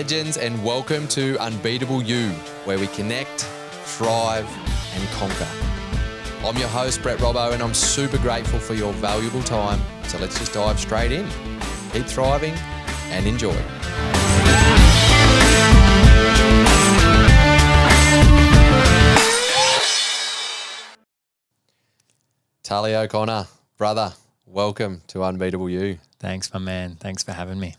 legends, and welcome to Unbeatable You, where we connect, thrive, and conquer. I'm your host, Brett Robbo, and I'm super grateful for your valuable time. So let's just dive straight in. Keep thriving and enjoy. Tully O'Connor, brother, welcome to Unbeatable You. Thanks, my man. Thanks for having me.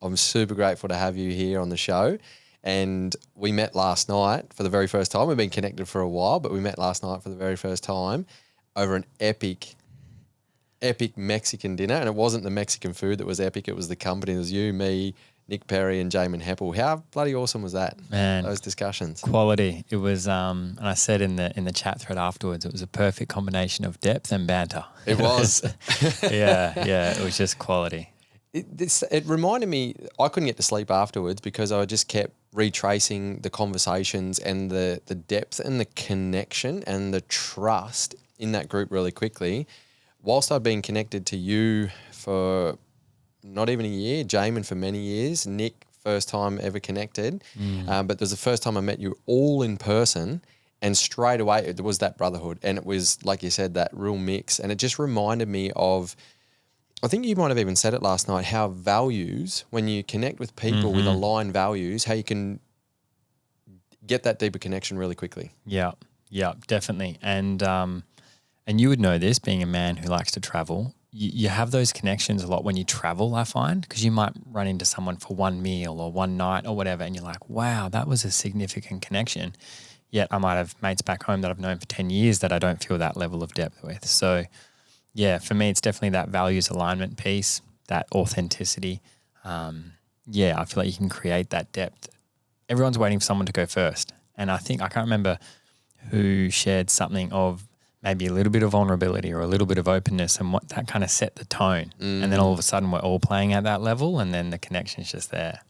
I'm super grateful to have you here on the show. And we met last night for the very first time. We've been connected for a while, but we met last night for the very first time over an epic Mexican dinner. And it wasn't the Mexican food that was epic. It was the company. It was you, me, Nick Perry and Jamin Heppel. How bloody awesome was that? Man, those discussions. Quality. It was, and I said in the chat thread afterwards, it was a perfect combination of depth and banter. It was. Yeah. It was just quality. It reminded me, I couldn't get to sleep afterwards because I just kept retracing the conversations and the depth and the connection and the trust in that group really quickly. Whilst I'd been connected to you for not even a year, Jamin for many years, Nick, first time ever connected, but it was the first time I met you all in person, and straight away there was that brotherhood, and it was, like you said, that real mix, and it just reminded me of, I think you might have even said it last night, how values, when you connect with people with aligned values, how you can get that deeper connection really quickly. Yeah, definitely. And you would know this, being a man who likes to travel. You have those connections a lot when you travel, I find, because you might run into someone for one meal or one night or whatever, and you're like, wow, that was a significant connection. Yet I might have mates back home that I've known for 10 years that I don't feel that level of depth with. So yeah, for me, it's definitely that values alignment piece, that authenticity. I feel like you can create that depth. Everyone's waiting for someone to go first. And I can't remember who shared something of maybe a little bit of vulnerability or a little bit of openness, and what that kind of set the tone. And then all of a sudden we're all playing at that level, and then the connection's just there.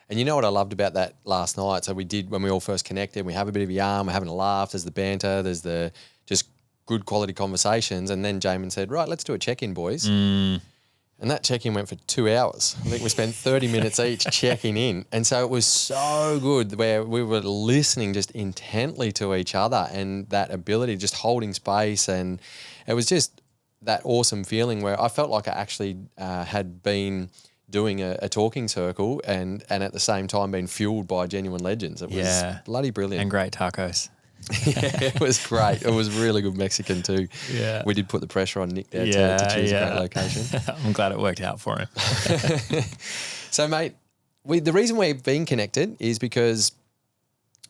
And you know what I loved about that last night? So we did, when we all first connected, we have a bit of a yarn, we're having a laugh, there's the banter, there's the just good quality conversations. And then Jamin said, right, let's do a check-in, boys. And that check-in went for 2 hours. I think we spent 30 minutes each checking in. And so it was so good where we were listening just intently to each other, and that ability, just holding space. And it was just that awesome feeling where I felt like I actually had been doing a talking circle and at the same time being fueled by genuine legends. It was bloody brilliant. And great tacos. Yeah, it was great. It was really good Mexican too. Yeah. We did put the pressure on Nick there to choose a great location. I'm glad it worked out for him. So, mate, the reason we've been connected is because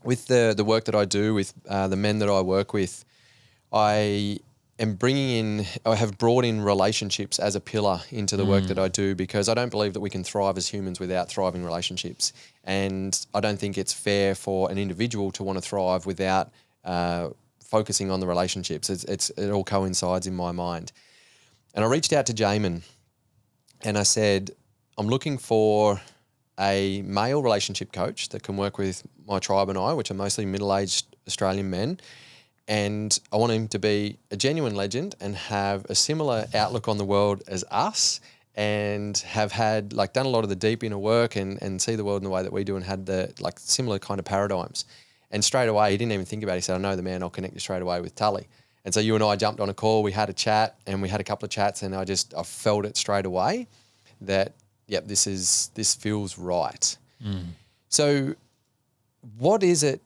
with the work that I do with the men that I work with, I have brought in relationships as a pillar into the work that I do, because I don't believe that we can thrive as humans without thriving relationships. And I don't think it's fair for an individual to want to thrive without focusing on the relationships. It all coincides in my mind. And I reached out to Jamin and I said, I'm looking for a male relationship coach that can work with my tribe and I, which are mostly middle-aged Australian men. And I want him to be a genuine legend and have a similar outlook on the world as us, and have had done a lot of the deep inner work and see the world in the way that we do, and had the similar kind of paradigms. And straight away, he didn't even think about it. He said, I know the man, I'll connect you straight away with Tully. And so you and I jumped on a call, we had a chat, and we had a couple of chats, and I felt it straight away that, yep, this feels right. So what is it?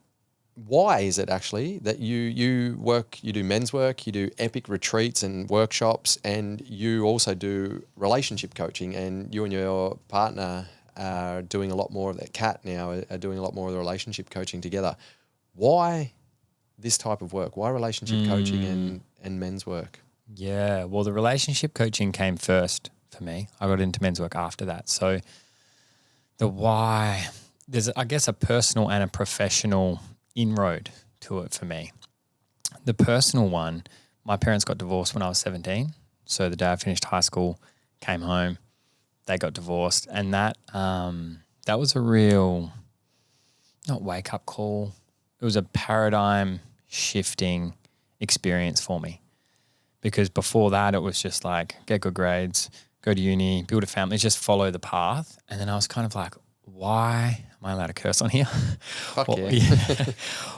Why is it actually that you do men's work, you do epic retreats and workshops, and you also do relationship coaching, and you and your partner are doing a lot more of that, Kat now, are doing a lot more of the relationship coaching together. Why this type of work? Why relationship coaching and men's work? Yeah, well, the relationship coaching came first for me. I got into men's work after that. So the why, there's, I guess, a personal and a professional inroad to it for me. The personal one, my parents got divorced when I was 17. So the day I finished high school, came home, they got divorced, and that was a real, not wake up call. It was a paradigm shifting experience for me, because before that it was just like get good grades, go to uni, build a family, just follow the path. And then I was kind of like, why am I allowed to curse on here? Fuck Well, yeah.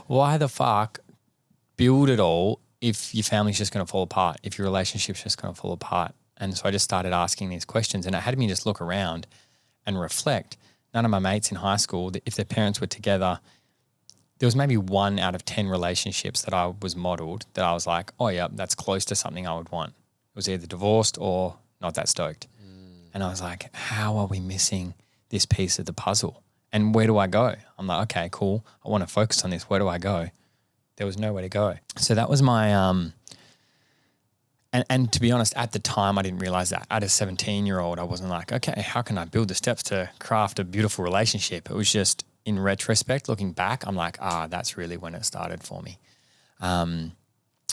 Why the fuck build it all if your family's just going to fall apart, if your relationship's just going to fall apart? And so I just started asking these questions, and it had me just look around and reflect. None of my mates in high school, if their parents were together, there was maybe 1 out of 10 relationships that I was modeled that I was like, oh yeah, that's close to something I would want. It was either divorced or not that stoked. And I was like, how are we missing this piece of the puzzle? And where do I go? I'm like, okay, cool. I want to focus on this. Where do I go? There was nowhere to go. So that was my, and to be honest, at the time, I didn't realize that. At a 17-year-old, I wasn't like, okay, how can I build the steps to craft a beautiful relationship? It was just, in retrospect, looking back, I'm like, that's really when it started for me. And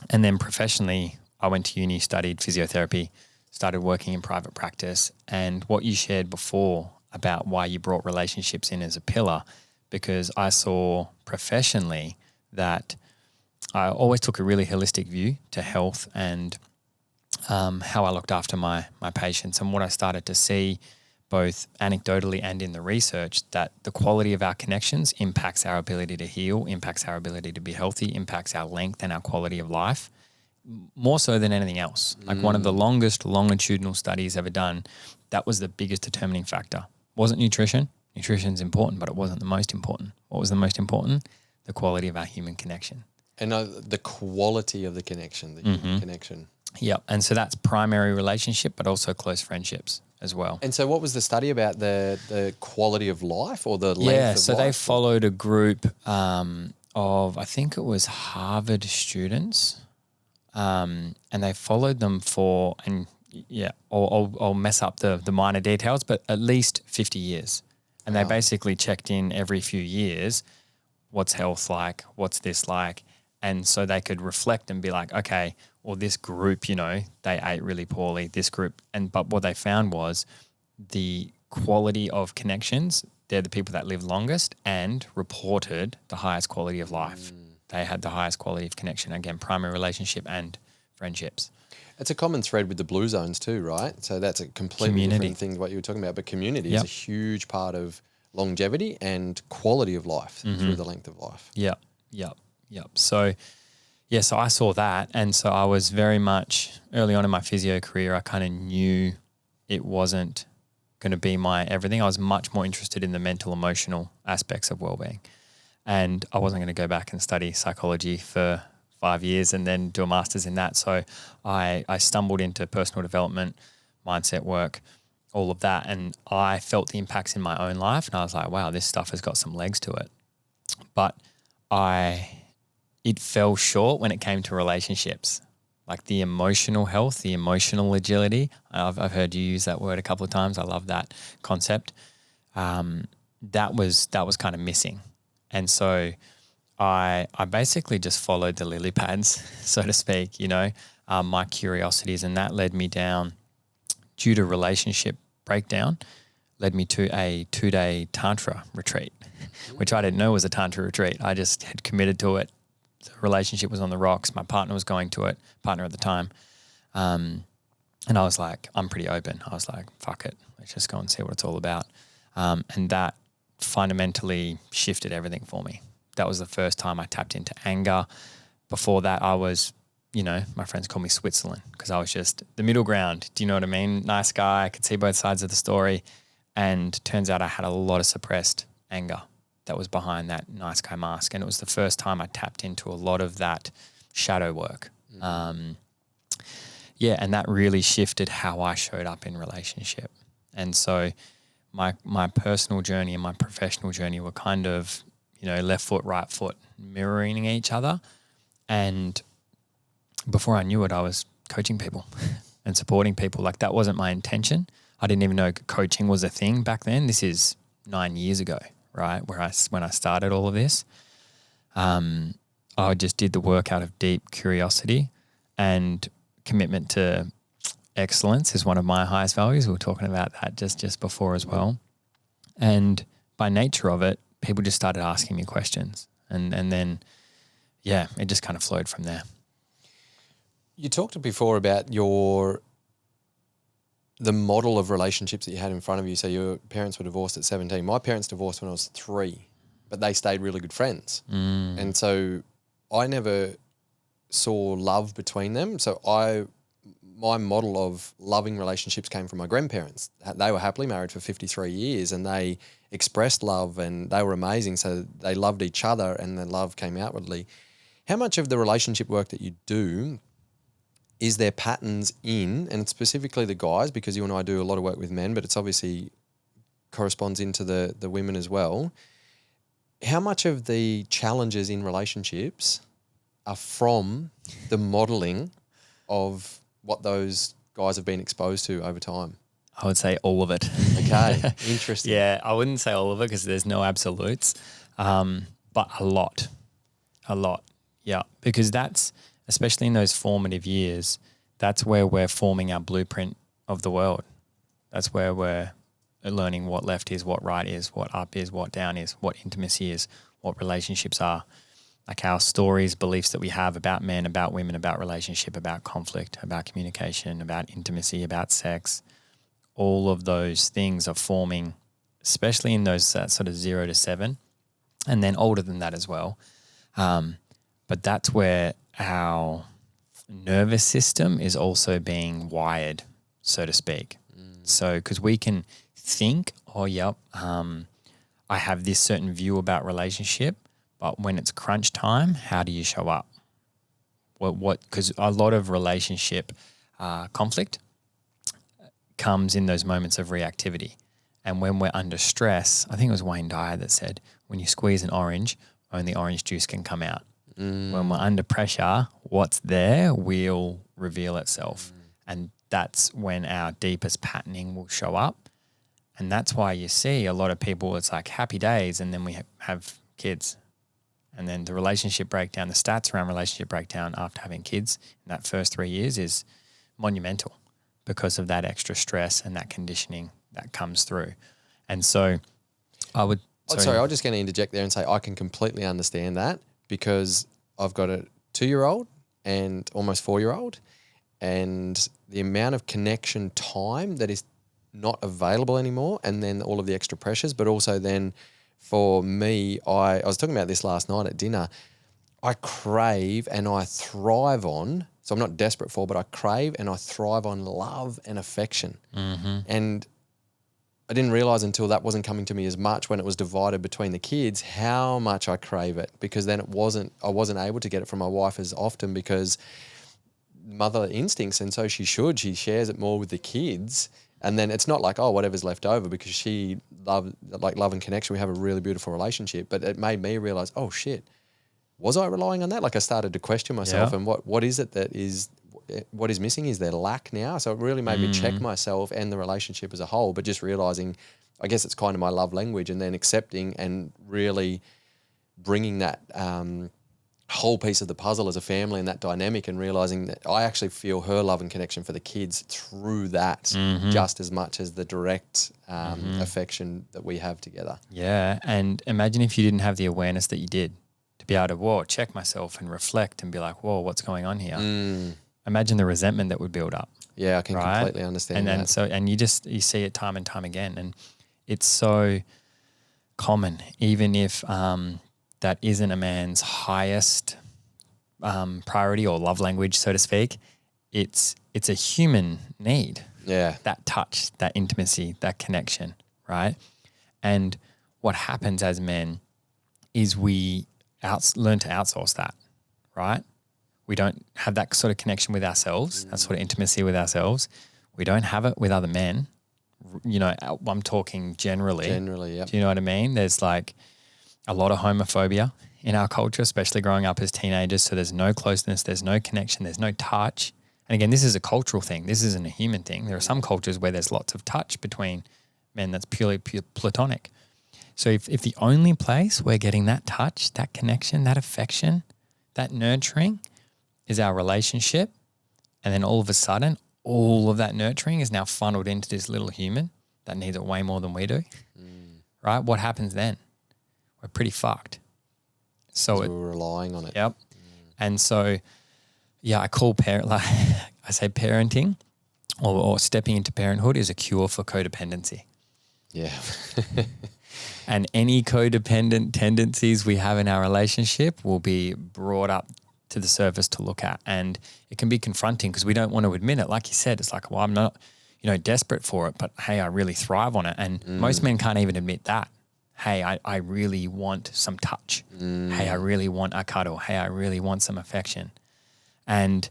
then professionally, I went to uni, studied physiotherapy, started working in private practice. And what you shared before about why you brought relationships in as a pillar, because I saw professionally that I always took a really holistic view to health and how I looked after my patients. And what I started to see, both anecdotally and in the research, that the quality of our connections impacts our ability to heal, impacts our ability to be healthy, impacts our length and our quality of life, more so than anything else. Like one of the longest longitudinal studies ever done, that was the biggest determining factor. Wasn't nutrition. Nutrition's important, but it wasn't the most important. What was the most important? The quality of our human connection. And the quality of the connection, the human connection. Yep. And so that's primary relationship, but also close friendships as well. And so what was the study about, the quality of life or the length of life? Yeah, so they followed a group of, I think it was Harvard students, and they followed them for, and yeah, I'll mess up the minor details, but at least 50 years. And they basically checked in every few years, what's health like, what's this like? And so they could reflect and be like, okay, well, this group, you know, they ate really poorly, this group. But what they found was the quality of connections, they're the people that live longest and reported the highest quality of life. They had the highest quality of connection, again, primary relationship and friendships. It's a common thread with the blue zones too, right? So that's a completely different thing to what you were talking about. But community is a huge part of longevity and quality of life through the length of life. Yep. So, yeah, so I saw that. And so I was very much, early on in my physio career, I kind of knew it wasn't going to be my everything. I was much more interested in the mental, emotional aspects of wellbeing. And I wasn't going to go back and study psychology for 5 years and then do a master's in that. So I stumbled into personal development, mindset work, all of that. And I felt the impacts in my own life. And I was like, wow, this stuff has got some legs to it. But it fell short when it came to relationships, like the emotional health, the emotional agility. I've heard you use that word a couple of times. I love that concept. That was kind of missing. And so I basically just followed the lily pads, so to speak, you know, my curiosities, and that led me down, due to relationship breakdown, led me to a 2-day Tantra retreat, which I didn't know was a Tantra retreat. I just had committed to it. The relationship was on the rocks. My partner was going to it, partner at the time. And I was like, I'm pretty open. I was like, fuck it. Let's just go and see what it's all about. And that fundamentally shifted everything for me. That was the first time I tapped into anger. Before that, I was, you know, my friends call me Switzerland because I was just the middle ground. Do you know what I mean? Nice guy. I could see both sides of the story. And turns out I had a lot of suppressed anger that was behind that nice guy mask. And it was the first time I tapped into a lot of that shadow work. And that really shifted how I showed up in relationship. And so my personal journey and my professional journey were kind of, you know, left foot, right foot, mirroring each other. And before I knew it, I was coaching people and supporting people. Like, that wasn't my intention. I didn't even know coaching was a thing back then. This is 9 years ago, right? When I started all of this, I just did the work out of deep curiosity, and commitment to excellence is one of my highest values. We were talking about that just before as well. And by nature of it, people just started asking me questions, and then, yeah, it just kind of flowed from there. You talked before about your the model of relationships that you had in front of you. So your parents were divorced at 17. My parents divorced when I was 3, but they stayed really good friends. And so I never saw love between them. So my model of loving relationships came from my grandparents. They were happily married for 53 years and they expressed love and they were amazing. So they loved each other and the love came outwardly. How much of the relationship work that you do is there patterns in, and specifically the guys, because you and I do a lot of work with men, but it's obviously corresponds into the women as well. How much of the challenges in relationships are from the modeling of what those guys have been exposed to over time? I would say all of it. Okay, interesting. Yeah, I wouldn't say all of it because there's no absolutes, but a lot. Yeah, because that's, especially in those formative years, that's where we're forming our blueprint of the world. That's where we're learning what left is, what right is, what up is, what down is, what intimacy is, what relationships are. Like our stories, beliefs that we have about men, about women, about relationship, about conflict, about communication, about intimacy, about sex. All of those things are forming, especially in those sort of 0 to 7, and then older than that as well. But that's where our nervous system is also being wired, so to speak. So, because we can think, oh, yep, I have this certain view about relationship, but when it's crunch time, how do you show up? Because a lot of relationship conflict comes in those moments of reactivity. And when we're under stress, I think it was Wayne Dyer that said, when you squeeze an orange, only orange juice can come out. When we're under pressure, what's there will reveal itself. And that's when our deepest patterning will show up. And that's why you see a lot of people, it's like happy days and then we have kids. And then the relationship breakdown, the stats around relationship breakdown after having kids in that first 3 years is monumental because of that extra stress and that conditioning that comes through. And so I would... Sorry, I'm just going to interject there and say I can completely understand that because I've got a 2-year-old and almost 4-year-old, and the amount of connection time that is not available anymore, and then all of the extra pressures, but also then for me, I was talking about this last night at dinner, I crave and I thrive on, so I'm not desperate for, but I crave and I thrive on love and affection. And I didn't realize until that wasn't coming to me as much when it was divided between the kids, how much I crave it, because then I wasn't able to get it from my wife as often because mother instincts, and so she shares it more with the kids. And then it's not like, oh, whatever's left over, because she love and connection. We have a really beautiful relationship, but it made me realize, oh shit, was I relying on that? Like I started to question myself and what is it that is, what is missing? Is there lack now? So it really made me check myself and the relationship as a whole, but just realizing, I guess it's kind of my love language, and then accepting and really bringing that whole piece of the puzzle as a family and that dynamic, and realizing that I actually feel her love and connection for the kids through that just as much as the direct affection that we have together. Yeah. And imagine if you didn't have the awareness that you did to be able to, check myself and reflect and be like, whoa, what's going on here? Imagine the resentment that would build up. Yeah, I can completely understand that. And you see it time and time again. And it's so common, even if that isn't a man's highest priority or love language, so to speak. It's a human need. Yeah. That touch, that intimacy, that connection, right? And what happens as men is we learn to outsource that, right? We don't have that sort of connection with ourselves, that sort of intimacy with ourselves. We don't have it with other men. You know, I'm talking generally. Generally, yeah. Do you know what I mean? There's like a lot of homophobia in our culture, especially growing up as teenagers. So there's no closeness, there's no connection, there's no touch. And again, this is a cultural thing. This isn't a human thing. There are some cultures where there's lots of touch between men that's pure platonic. So if the only place we're getting that touch, that connection, that affection, that nurturing is our relationship, and then all of a sudden, all of that nurturing is now funneled into this little human that needs it way more than we do, right? What happens then? We're pretty fucked. So we're relying on it. Yep. And so, yeah, I say parenting or stepping into parenthood is a cure for codependency. Yeah. And any codependent tendencies we have in our relationship will be brought up to the surface to look at. And it can be confronting because we don't want to admit it. Like you said, it's like, well, I'm not, desperate for it, but hey, I really thrive on it. And most men can't even admit that. Hey, I really want some touch. Hey, I really want a cuddle. Hey, I really want some affection. And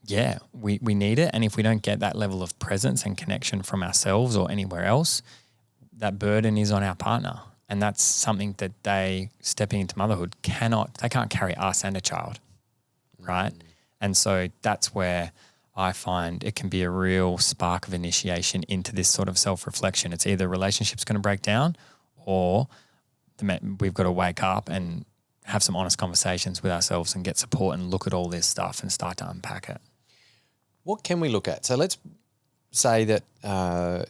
yeah, we need it. And if we don't get that level of presence and connection from ourselves or anywhere else, that burden is on our partner. And that's something that they, stepping into motherhood, they can't carry us and a child, right? And so that's where I find it can be a real spark of initiation into this sort of self-reflection. It's either relationship's going to break down or we've got to wake up and have some honest conversations with ourselves and get support and look at all this stuff and start to unpack it. What can we look at? So let's say that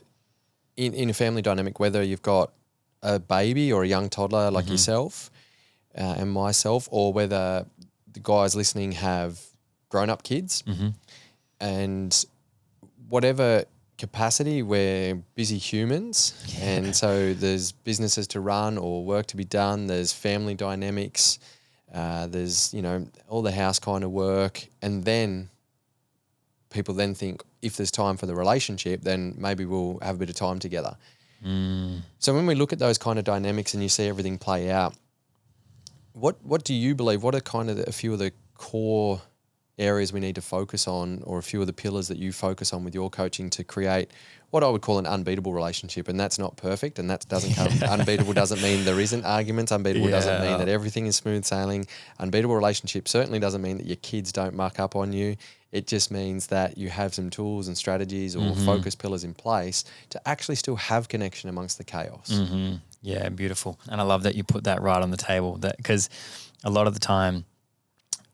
in a family dynamic, whether you've got a baby or a young toddler like yourself and myself, or whether the guys listening have grown-up kids, and whatever capacity, we're busy humans, and so there's businesses to run or work to be done, there's family dynamics, there's, all the house kind of work, and then people then think if there's time for the relationship, then maybe we'll have a bit of time together. So when we look at those kind of dynamics and you see everything play out, what do you believe? What are kind of a few of the core areas we need to focus on, or a few of the pillars that you focus on with your coaching to create what I would call an unbeatable relationship? And that's not perfect, and that doesn't come unbeatable doesn't mean there isn't arguments. Unbeatable doesn't mean that everything is smooth sailing. Unbeatable relationship certainly doesn't mean that your kids don't muck up on you. It just means that you have some tools and strategies or focus pillars in place to actually still have connection amongst the chaos. Yeah, beautiful. And I love that you put that right on the table, that because a lot of the time,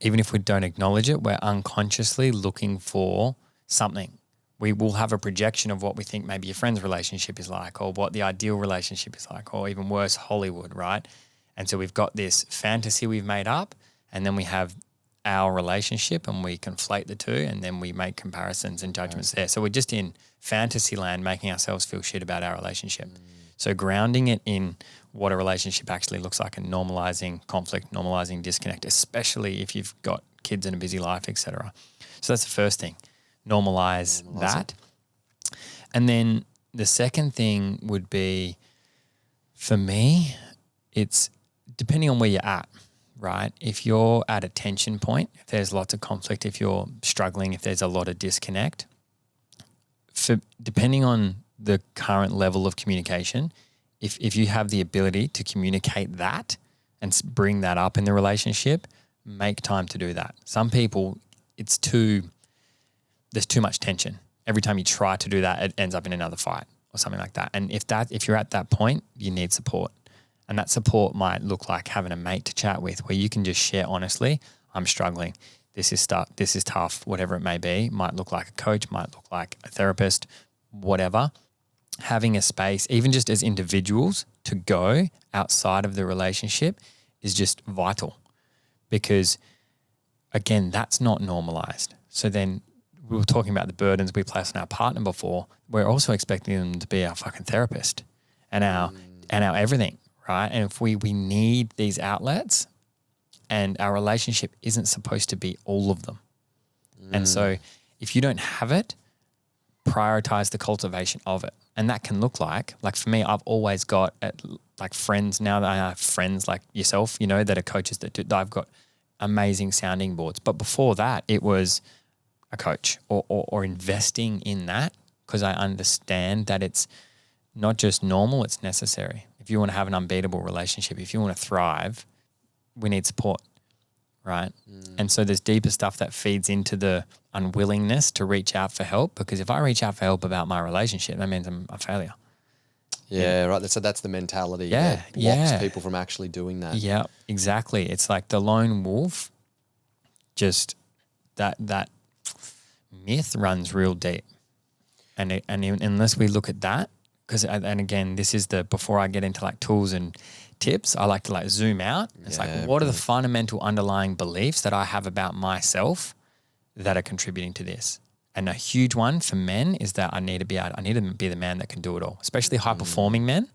even if we don't acknowledge it, we're unconsciously looking for something. We will have a projection of what we think maybe a friend's relationship is like, or what the ideal relationship is like, or even worse, Hollywood, right? And so we've got this fantasy we've made up, and then we have our relationship and we conflate the two, and then we make comparisons and judgments there. So we're just in fantasy land making ourselves feel shit about our relationship. So grounding it in what a relationship actually looks like and normalizing conflict, normalizing disconnect, especially if you've got kids and a busy life, etc. So that's the first thing, normalize that. And then the second thing would be, for me, it's depending on where you're at, right? If you're at a tension point, if there's lots of conflict, if you're struggling, if there's a lot of disconnect, depending on the current level of communication, if you have the ability to communicate that and bring that up in the relationship, make time to do that. Some people, there's too much tension. Every time you try to do that, it ends up in another fight or something like that. And if you're at that point, you need support. And that support might look like having a mate to chat with, where you can just share honestly, I'm struggling, this is tough, whatever it may be. Might look like a coach, might look like a therapist, whatever. Having a space, even just as individuals, to go outside of the relationship is just vital, because again, that's not normalized. So then we were talking about the burdens we place on our partner before. We're also expecting them to be our fucking therapist and our everything, right? And if we need these outlets, and our relationship isn't supposed to be all of them. And so if you don't have it, prioritize the cultivation of it. And that can look like for me, I've always got friends now, that I have friends like yourself, that are coaches that I've got amazing sounding boards. But before that, it was a coach or investing in that, because I understand that it's not just normal, it's necessary. If you want to have an unbeatable relationship, if you want to thrive, we need support, right? And so there's deeper stuff that feeds into the unwillingness to reach out for help, because if I reach out for help about my relationship, that means I'm a failure. Yeah, right. So that's the mentality that blocks people from actually doing that. Yeah, exactly. It's like the lone wolf, just that myth runs real deep. And unless we look at that, and again, this is before I get into tools and tips, I like to zoom out. It's what are the fundamental underlying beliefs that I have about myself that are contributing to this? And a huge one for men is that I need to be the man that can do it all, especially high performing men,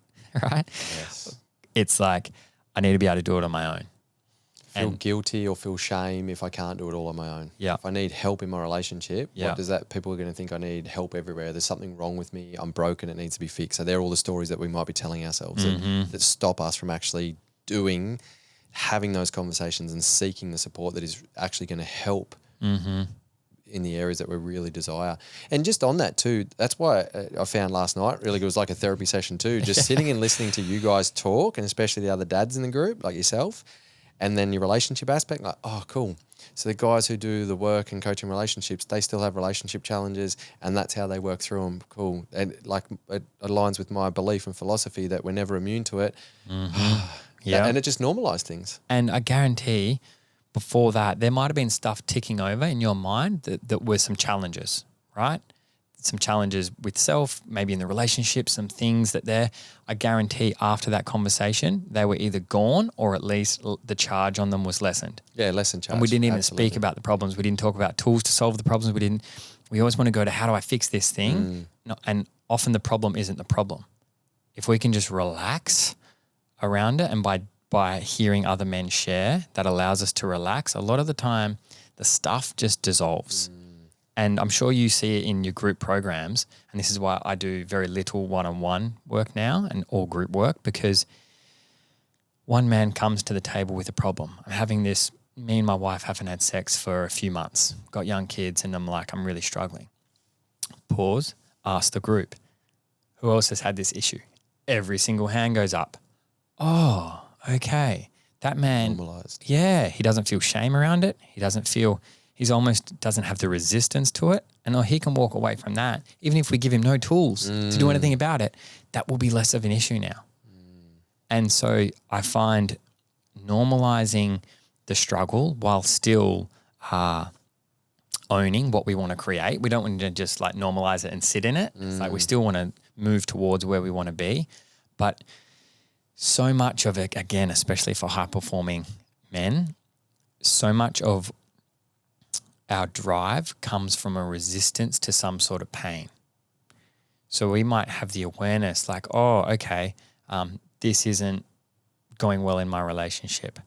right? Yes. It's like, I need to be able to do it on my own. Feel guilty or feel shame if I can't do it all on my own. Yeah. If I need help in my relationship, Yeah. what does that, people are going to think I need help everywhere. There's something wrong with me. I'm broken. It needs to be fixed. So they're all the stories that we might be telling ourselves that stop us from actually having those conversations and seeking the support that is actually going to help in the areas that we really desire. And just on that too, that's why I found last night really good. It was like a therapy session too, just sitting and listening to you guys talk, and especially the other dads in the group like yourself. And then your relationship aspect, like, oh, cool. So the guys who do the work and coaching relationships, they still have relationship challenges, and that's how they work through them. Cool. And like it aligns with my belief and philosophy that we're never immune to it. Yeah. And it just normalized things. And I guarantee before that, there might have been stuff ticking over in your mind that were some challenges, right? Some challenges with self, maybe in the relationship, some things that I guarantee after that conversation, they were either gone or at least the charge on them was lessened. Yeah, lessened charge. And we didn't even speak about the problems. We didn't talk about tools to solve the problems. We always want to go to, how do I fix this thing? No, and often the problem isn't the problem. If we can just relax around it, and by hearing other men share, that allows us to relax. A lot of the time, the stuff just dissolves. And I'm sure you see it in your group programs. And this is why I do very little one-on-one work now and all group work, because one man comes to the table with a problem. I'm having this, me and my wife haven't had sex for a few months, got young kids, and I'm like, I'm really struggling. Pause, ask the group, who else has had this issue? Every single hand goes up. Oh, okay. That man, Normalized. yeah, he doesn't feel shame around it. He's almost doesn't have the resistance to it. And he can walk away from that. Even if we give him no tools to do anything about it, that will be less of an issue now. And so I find normalizing the struggle while still owning what we want to create. We don't want to just like normalize it and sit in it. It's like we still want to move towards where we want to be. But so much of it, again, especially for high-performing men, so much of our drive comes from a resistance to some sort of pain. So we might have the awareness like, oh, okay, this isn't going well in my relationship.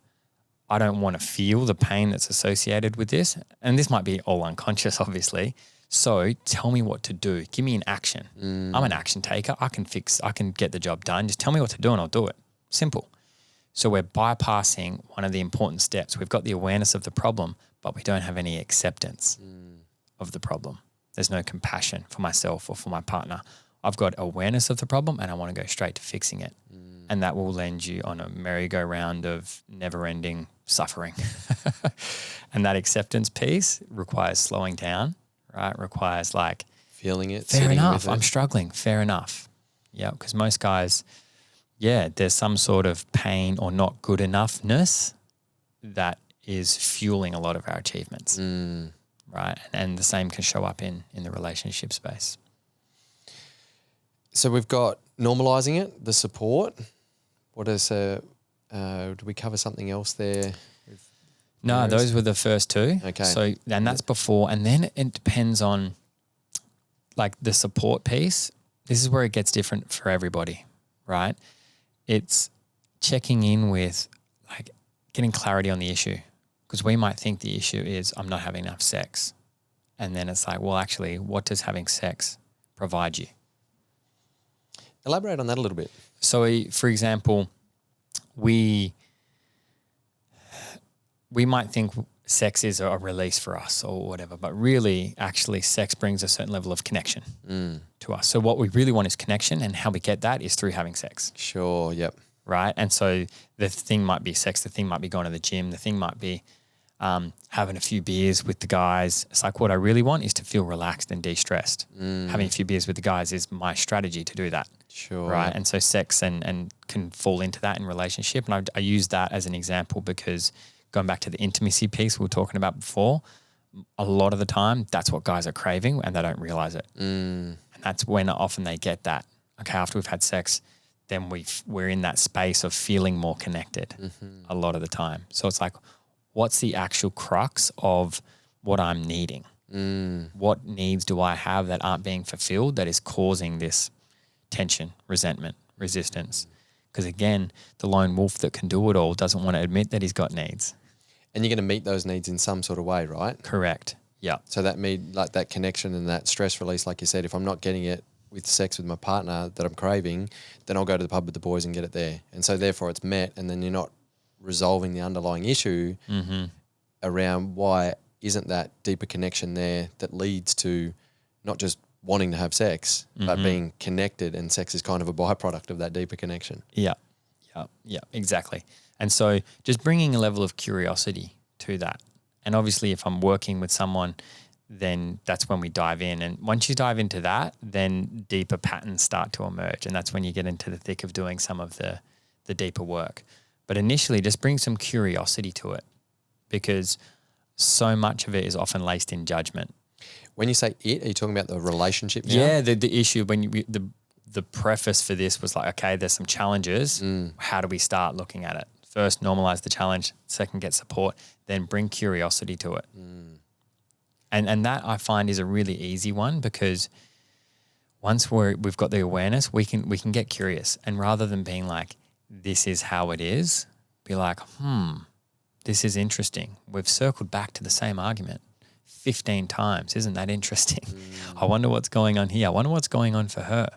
I don't want to feel the pain that's associated with this. And this might be all unconscious, obviously. So tell me what to do. Give me an action. I'm an action taker. I can get the job done. Just tell me what to do and I'll do it. Simple. So we're bypassing one of the important steps. We've got the awareness of the problem, but we don't have any acceptance of the problem. There's no compassion for myself or for my partner. I've got awareness of the problem and I want to go straight to fixing it. And that will land you on a merry-go-round of never-ending suffering. And that acceptance piece requires slowing down, right? Requires like, feeling it. fair enough, I'm struggling, fair enough. Yeah, because most guys, there's some sort of pain or not good enoughness that is fueling a lot of our achievements, right? And the same can show up in the relationship space. So we've got normalizing it, the support. What is do we cover something else there? No, those were the first two. Okay. So, and that's before, and then it depends on like the support piece. This is where it gets different for everybody, right? It's checking in with like getting clarity on the issue, because we might think the issue is I'm not having enough sex. And then it's like, well, actually, what does having sex provide you? Elaborate on that a little bit. So, for example, we might think sex is a release for us or whatever, but really, actually, sex brings a certain level of connection to us. So what we really want is connection, and how we get that is through having sex. Sure, yep. Right? And so the thing might be sex, the thing might be going to the gym, the thing might be having a few beers with the guys. It's like what I really want is to feel relaxed and de-stressed. Having a few beers with the guys is my strategy to do that. Sure. Right? And so sex and can fall into that in relationship. And I use that as an example because going back to the intimacy piece we were talking about before, a lot of the time that's what guys are craving and they don't realize it. And that's when often they get that. Okay, after we've had sex, then we're in that space of feeling more connected a lot of the time. So it's like, what's the actual crux of what I'm needing? What needs do I have that aren't being fulfilled that is causing this tension, resentment, resistance? Because again, the lone wolf that can do it all doesn't want to admit that he's got needs. And you're going to meet those needs in some sort of way, right? Correct. Yeah. So that means like that connection and that stress release, like you said, if I'm not getting it with sex with my partner that I'm craving, then I'll go to the pub with the boys and get it there. And so therefore it's met, and then you're not resolving the underlying issue around why isn't that deeper connection there that leads to not just wanting to have sex, but being connected, and sex is kind of a byproduct of that deeper connection. Yeah, exactly. And so just bringing a level of curiosity to that. And obviously if I'm working with someone, then that's when we dive in. And once you dive into that, then deeper patterns start to emerge. And that's when you get into the thick of doing some of the deeper work. But initially just bring some curiosity to it, because so much of it is often laced in judgment. When you say it, are you talking about the relationship now? Yeah, the issue when the preface for this was like, okay, there's some challenges. How do we start looking at it? First, normalize the challenge. Second, get support. Then bring curiosity to it. And that I find is a really easy one, because once we've got the awareness, we can get curious. And rather than being like, this is how it is, be like, this is interesting. We've circled back to the same argument 15 times. Isn't that interesting? I wonder what's going on here. I wonder what's going on for her.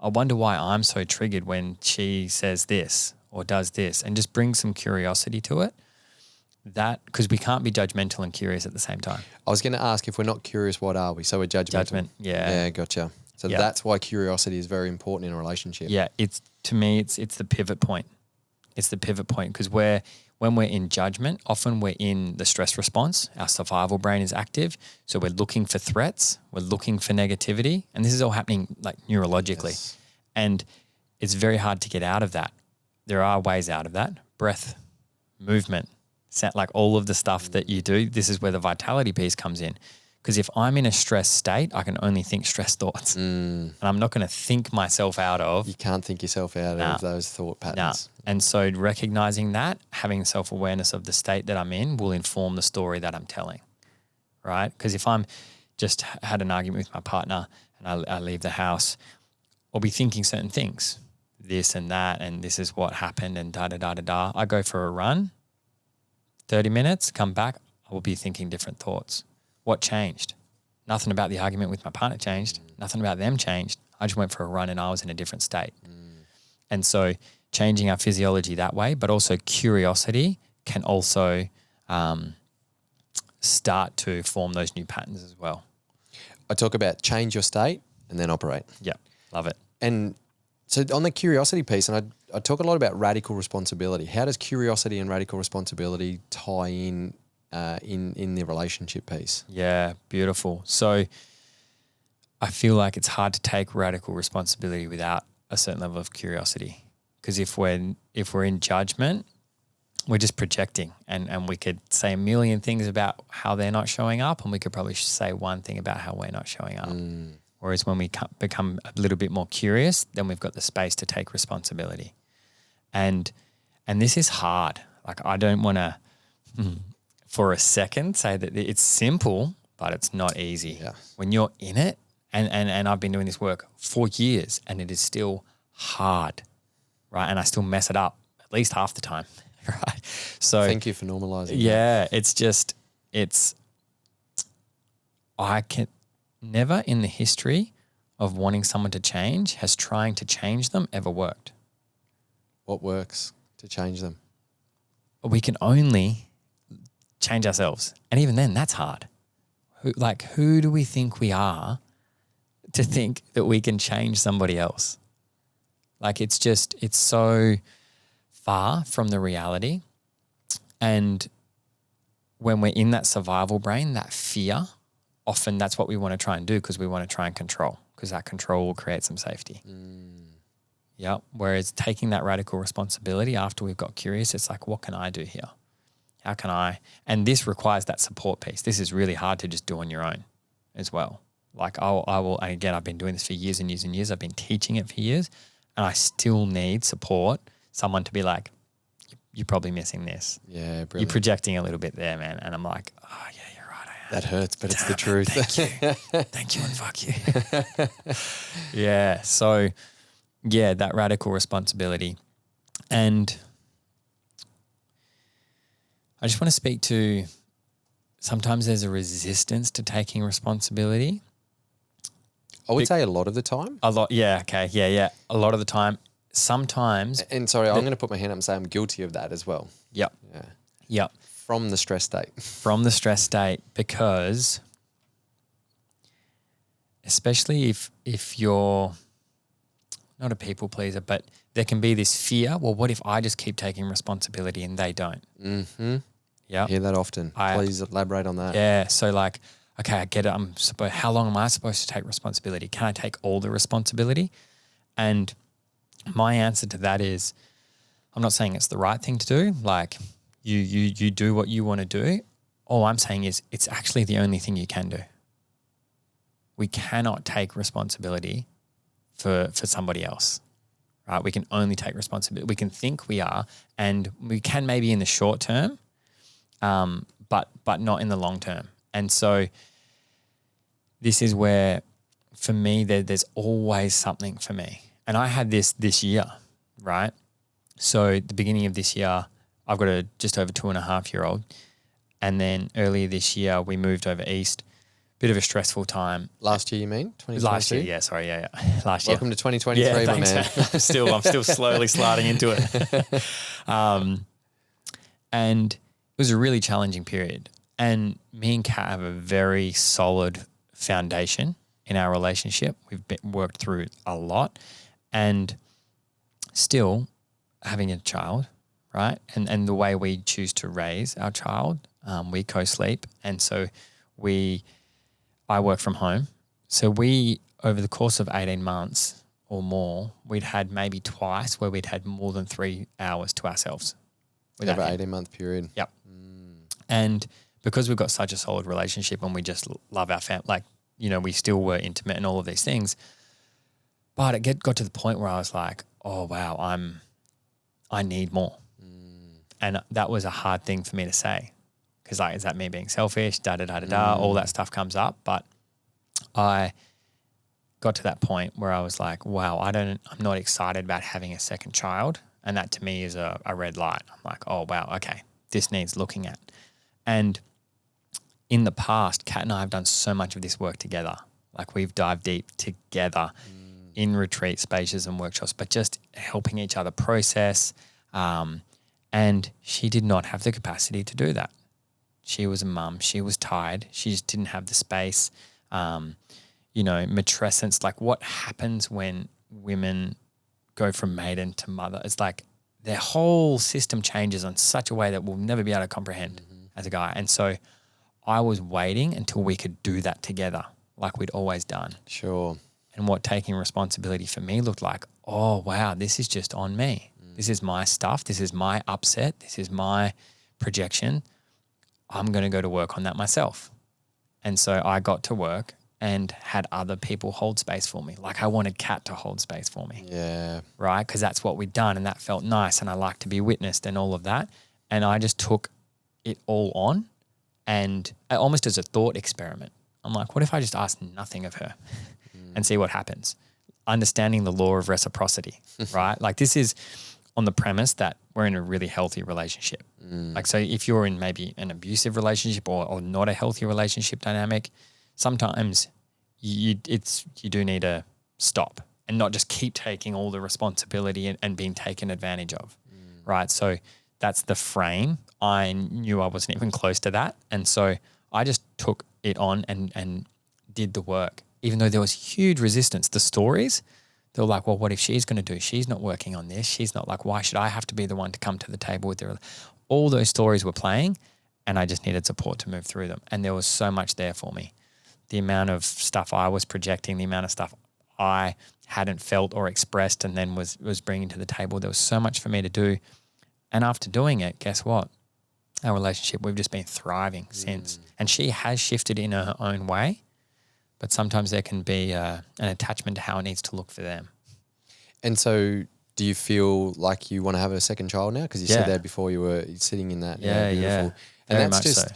I wonder why I'm so triggered when she says this or does this, and just bring some curiosity to it. That, because we can't be judgmental and curious at the same time. I was going to ask, if we're not curious, what are we? So we're judgmental. Judgment, yeah. Yeah, gotcha. So that's why curiosity is very important in a relationship. Yeah, to me, it's the pivot point. It's the pivot point, because when we're in judgment, often we're in the stress response. Our survival brain is active. So we're looking for threats. We're looking for negativity. And this is all happening like neurologically. Yes. And it's very hard to get out of that. There are ways out of that. Breath, movement, like all of the stuff that you do. This is where the vitality piece comes in. Because if I'm in a stress state, I can only think stress thoughts. And I'm not going to think myself out of. You can't think yourself out of those thought patterns. And so recognizing that, having self-awareness of the state that I'm in will inform the story that I'm telling, right? Because if I'm just had an argument with my partner and I leave the house, I'll be thinking certain things, this and that, and this is what happened and da-da-da-da-da. I go for a run, 30 minutes, come back, I will be thinking different thoughts. What changed? Nothing about the argument with my partner changed. Nothing about them changed. I just went for a run and I was in a different state. And so changing our physiology that way, but also curiosity can also start to form those new patterns as well. I talk about change your state and then operate. Yeah, love it. And so on the curiosity piece, and I talk a lot about radical responsibility. How does curiosity and radical responsibility tie in the relationship piece? Yeah, beautiful. So I feel like it's hard to take radical responsibility without a certain level of curiosity. Because if we're in judgment, we're just projecting, and we could say a million things about how they're not showing up, and we could probably say one thing about how we're not showing up. Whereas when we become a little bit more curious, then we've got the space to take responsibility. And this is hard. Like, I don't want to for a second say that it's simple, but it's not easy. Yeah. When you're in it, and I've been doing this work for years, and it is still hard, right? And I still mess it up at least half the time, right? So thank you for normalizing. Yeah, I can never in the history of wanting someone to change has trying to change them ever worked. What works to change them? We can only change ourselves. And even then, that's hard. Who do we think we are to think that we can change somebody else? Like, it's so far from the reality. And when we're in that survival brain, that fear, often that's what we want to try and do, because we want to try and control, because that control will create some safety. Yeah. Whereas taking that radical responsibility after we've got curious, it's like, what can I do here? How can I? And this requires that support piece. This is really hard to just do on your own as well. Like, I will, and again, I've been doing this for years and years and years. I've been teaching it for years, and I still need support. Someone to be like, you're probably missing this. Yeah, brilliant. You're projecting a little bit there, man. And I'm like, oh yeah, you're right, I That hurts, but it's the truth. Thank you and fuck you. Yeah. So, yeah, that radical responsibility. And I just want to speak to, sometimes there's a resistance to taking responsibility. I would say a lot of the time. A lot. Yeah. Okay. Yeah. Yeah. A lot of the time. Sometimes. And sorry, I'm going to put my hand up and say I'm guilty of that as well. Yep. Yeah. Yep. From the stress state. From the stress state, because especially if you're not a people pleaser, but there can be this fear, well, what if I just keep taking responsibility and they don't? Mm-hmm. Yeah. I hear that often. Please elaborate on that. Yeah. So like, okay, I get it. How long am I supposed to take responsibility? Can I take all the responsibility? And my answer to that is, I'm not saying it's the right thing to do. Like you do what you want to do. All I'm saying is it's actually the only thing you can do. We cannot take responsibility for somebody else, right? We can only take responsibility. We can think we are, and we can maybe in the short term, but not in the long term. And so this is where, for me, there's always something for me. And I had this year, right? So at the beginning of this year, I've got a just over 2.5-year-old. And then earlier this year, we moved over east. Bit of a stressful time. Last year, you mean? 2022? Last year, yeah. Sorry, yeah. Last year. Welcome to 2023, yeah, my thanks, man. I'm still slowly sliding into it. And it was a really challenging period. And me and Kat have a very solid foundation in our relationship. We've worked through it a lot. And still having a child, right? And the way we choose to raise our child, we co-sleep. And so I work from home. So we, over the course of 18 months or more, we'd had maybe twice where we'd had more than 3 hours to ourselves. Over an 18-month period. Yep. And because we've got such a solid relationship and we just love our family, like, you know, we still were intimate and all of these things. But it got to the point where I was like, oh, wow, I need more. And that was a hard thing for me to say, because like, is that me being selfish, all that stuff comes up. But I got to that point where I was like, wow, I'm not excited about having a second child. And that to me is a red light. I'm like, oh, wow, okay, this needs looking at. And in the past, Kat and I have done so much of this work together. Like we've dived deep together in retreat spaces and workshops, but just helping each other process. And she did not have the capacity to do that. She was a mum. She was tired. She just didn't have the space. Matrescence, like what happens when women go from maiden to mother? It's like their whole system changes in such a way that we'll never be able to comprehend as a guy. And so I was waiting until we could do that together like we'd always done. Sure. And what taking responsibility for me looked like, oh, wow, this is just on me. This is my stuff. This is my upset. This is my projection. I'm going to go to work on that myself. And so I got to work and had other people hold space for me. Like I wanted Kat to hold space for me. Yeah. Right? Because that's what we'd done and that felt nice and I liked to be witnessed and all of that. And I just took it all on and almost as a thought experiment. I'm like, what if I just ask nothing of her and see what happens? Understanding the law of reciprocity, right? Like this is on the premise that we're in a really healthy relationship. Like, so if you're in maybe an abusive relationship or not a healthy relationship dynamic, sometimes you do need to stop and not just keep taking all the responsibility and being taken advantage of, right? So that's the frame. I knew I wasn't even close to that. And so I just took it on and did the work, even though there was huge resistance. The stories, they were like, well, what if she's going to do? She's not working on this. She's not like, why should I have to be the one to come to the table with her? All those stories were playing and I just needed support to move through them. And there was so much there for me. The amount of stuff I was projecting, the amount of stuff I hadn't felt or expressed and then was bringing to the table. There was so much for me to do. And after doing it, guess what? Our relationship, we've just been thriving since. And she has shifted in her own way, but sometimes there can be an attachment to how it needs to look for them. And so do you feel like you want to have a second child now? Because you said that before you were sitting in that. Yeah. Beautiful. And Very that's much just, so.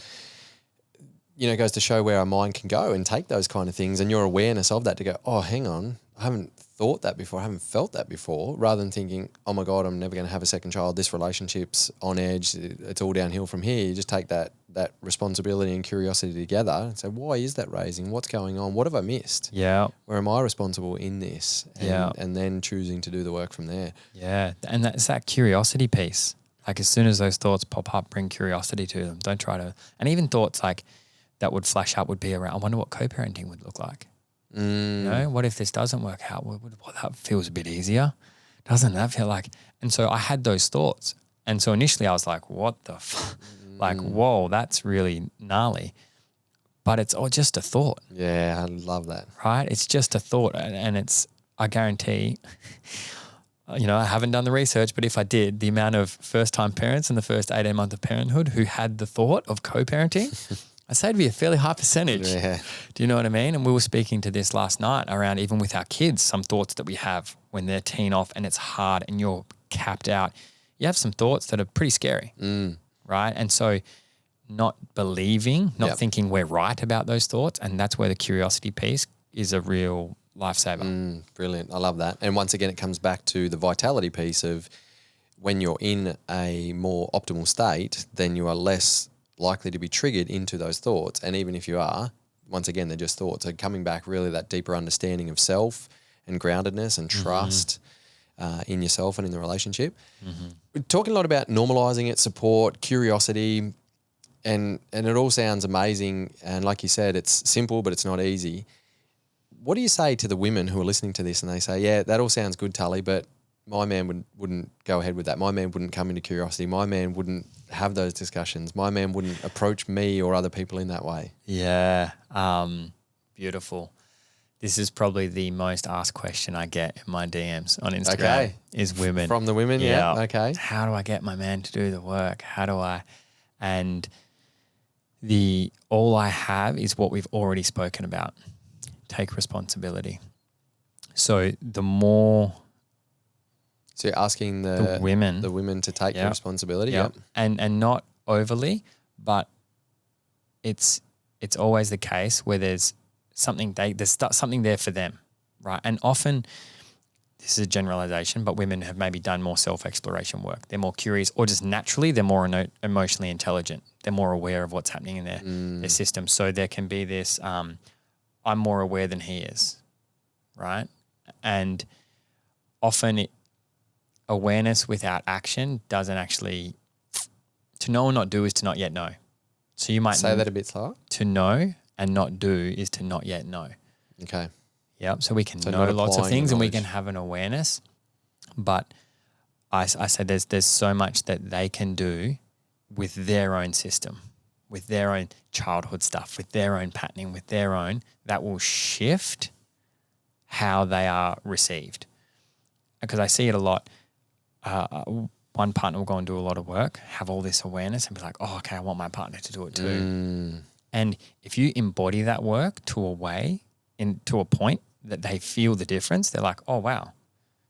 it goes to show where our mind can go and take those kind of things, and your awareness of that to go, oh, hang on, I haven't thought that before, I haven't felt that before, rather than thinking, oh my God, I'm never going to have a second child, this relationship's on edge, it's all downhill from here. You just take that responsibility and curiosity together and say, why is that raising? What's going on? What have I missed? Yeah. Where am I responsible in this? And then choosing to do the work from there. Yeah. And that's that curiosity piece. Like as soon as those thoughts pop up, bring curiosity to them. Don't try to, and even thoughts like that would flash up would be around, I wonder what co-parenting would look like. You know, what if this doesn't work out? Well, that feels a bit easier. Doesn't that feel like? And so I had those thoughts. And so initially I was like, what the like, whoa, that's really gnarly. But it's all just a thought. Yeah, I love that. Right? It's just a thought. And it's, I guarantee, I haven't done the research, but if I did, the amount of first-time parents in the first 18 months of parenthood who had the thought of co-parenting, I'd say it'd be a fairly high percentage. Yeah. Do you know what I mean? And we were speaking to this last night around even with our kids, some thoughts that we have when they're teen off and it's hard and you're capped out. You have some thoughts that are pretty scary, right? And so not believing, not thinking we're right about those thoughts, and that's where the curiosity piece is a real lifesaver. Brilliant. I love that. And once again, it comes back to the vitality piece of when you're in a more optimal state, then you are less likely to be triggered into those thoughts. And even if you are, once again, they're just thoughts. So coming back really that deeper understanding of self and groundedness and trust in yourself and in the relationship. We're talking a lot about normalizing it, support, curiosity, and it all sounds amazing. And like you said, it's simple, but it's not easy. What do you say to the women who are listening to this and they say, yeah, that all sounds good, Tully, but my man wouldn't go ahead with that. My man wouldn't come into curiosity. My man wouldn't have those discussions. My man wouldn't approach me or other people in that way. Yeah. Beautiful. This is probably the most asked question I get in my DMs on Instagram is women. From the women? Yeah. Okay. How do I get my man to do the work? How do I? And all I have is what we've already spoken about. Take responsibility. So the more... So you're asking the women to take the responsibility. Yep. And not overly, but it's always the case where there's something there's something there for them, right? And often this is a generalization, but women have maybe done more self-exploration work. They're more curious, or just naturally they're more emotionally intelligent. They're more aware of what's happening in their system. So there can be this, I'm more aware than he is, right? And often awareness without action doesn't actually, to know or not do is to not yet know. So you might say that a bit slower. To know and not do is to not yet know. Okay. Yep. So we can know lots of things and we can have an awareness, but I said there's so much that they can do with their own system, with their own childhood stuff, with their own patterning, with their own, that will shift how they are received. Because I see it a lot. One partner will go and do a lot of work, have all this awareness and be like, oh, okay, I want my partner to do it too. And if you embody that work to a point that they feel the difference, they're like, oh, wow,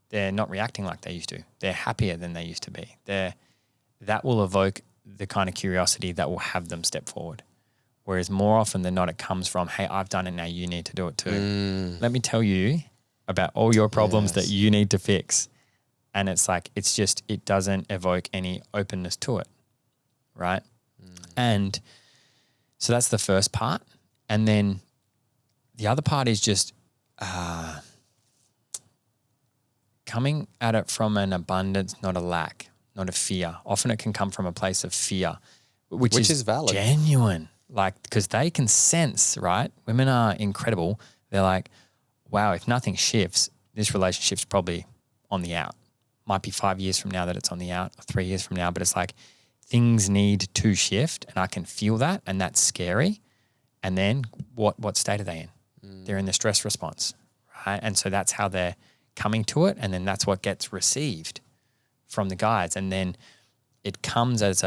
they're not reacting like they used to. They're happier than they used to be. That will evoke the kind of curiosity that will have them step forward. Whereas more often than not, it comes from, hey, I've done it now, you need to do it too. Let me tell you about all your problems that you need to fix. And it's like, it doesn't evoke any openness to it, right? And so that's the first part. And then the other part is just coming at it from an abundance, not a lack, not a fear. Often it can come from a place of fear, which is valid. Genuine. Like, because they can sense, right? Women are incredible. They're like, wow, if nothing shifts, this relationship's probably on the out. Might be 5 years from now that it's on the out, or 3 years from now, but it's like things need to shift and I can feel that, and that's scary. And then what state are they in? They're in the stress response, right? And so that's how they're coming to it, and then that's what gets received from the guides. And then it comes as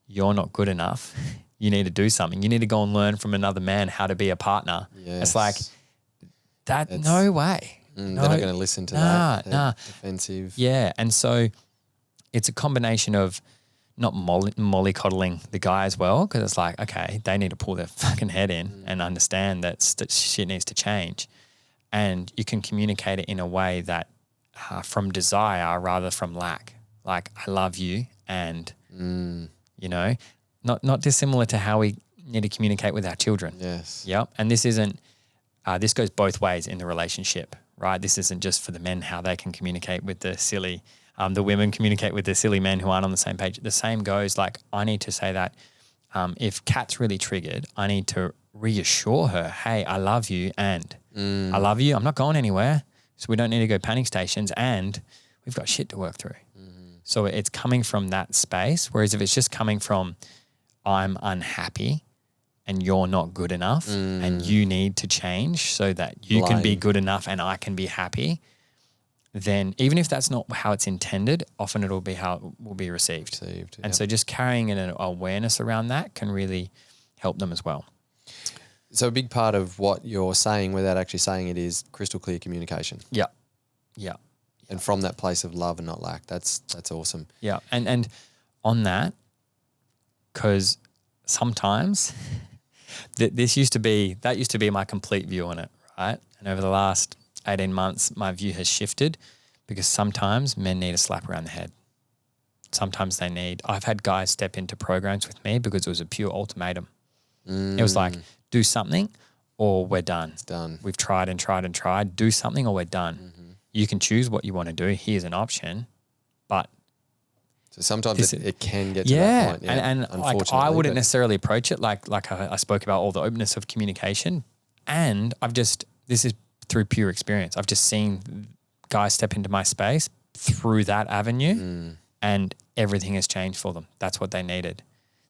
you're not good enough. You need to do something. You need to go and learn from another man how to be a partner. Yes. It's like, no way. They're not going to listen to that. Defensive. Yeah. And so it's a combination of not mollycoddling the guy as well, because it's like, okay, they need to pull their fucking head in and understand that shit needs to change. And you can communicate it in a way that from desire rather from lack. Like, I love you, and, you know, not dissimilar to how we need to communicate with our children. Yes. Yep. And this isn't, this goes both ways in the relationship, right? This isn't just for the men, how they can communicate with the silly, the women communicate with the silly men who aren't on the same page. The same goes, like, I need to say that if Kat's really triggered, I need to reassure her, hey, I love you, and I love you. I'm not going anywhere. So we don't need to go panic stations, and we've got shit to work through. So it's coming from that space. Whereas if it's just coming from, I'm unhappy and you're not good enough and you need to change so that you can be good enough and I can be happy, then even if that's not how it's intended, often it'll be how it will be received. And so just carrying an awareness around that can really help them as well. So a big part of what you're saying without actually saying it is crystal clear communication. Yeah. Yeah. And from that place of love and not lack. That's awesome. Yeah. And on that, because sometimes that used to be my complete view on it, right? And over the last 18 months, my view has shifted, because sometimes men need a slap around the head. Sometimes I've had guys step into programs with me because it was a pure ultimatum. It was like, do something or we're done. It's done. We've tried and tried and tried. Do something or we're done. You can choose what you want to do. Here's an option. But so sometimes it can get to that point. Yeah, and like, I wouldn't necessarily approach it like I spoke about all the openness of communication. And this is through pure experience. I've just seen guys step into my space through that avenue and everything has changed for them. That's what they needed.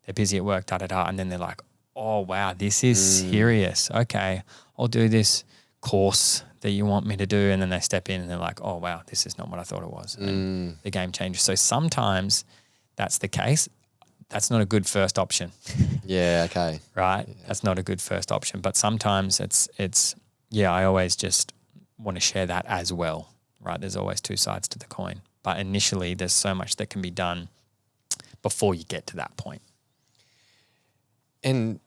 They're busy at work, and then they're like, oh, wow, this is serious. Okay, I'll do this course that you want me to do. And then they step in and they're like, oh, wow, this is not what I thought it was. And the game changes. So sometimes that's the case. That's not a good first option. Yeah, okay. Right? Yeah. That's not a good first option. But sometimes I always just want to share that as well, right? There's always two sides to the coin. But initially there's so much that can be done before you get to that point. And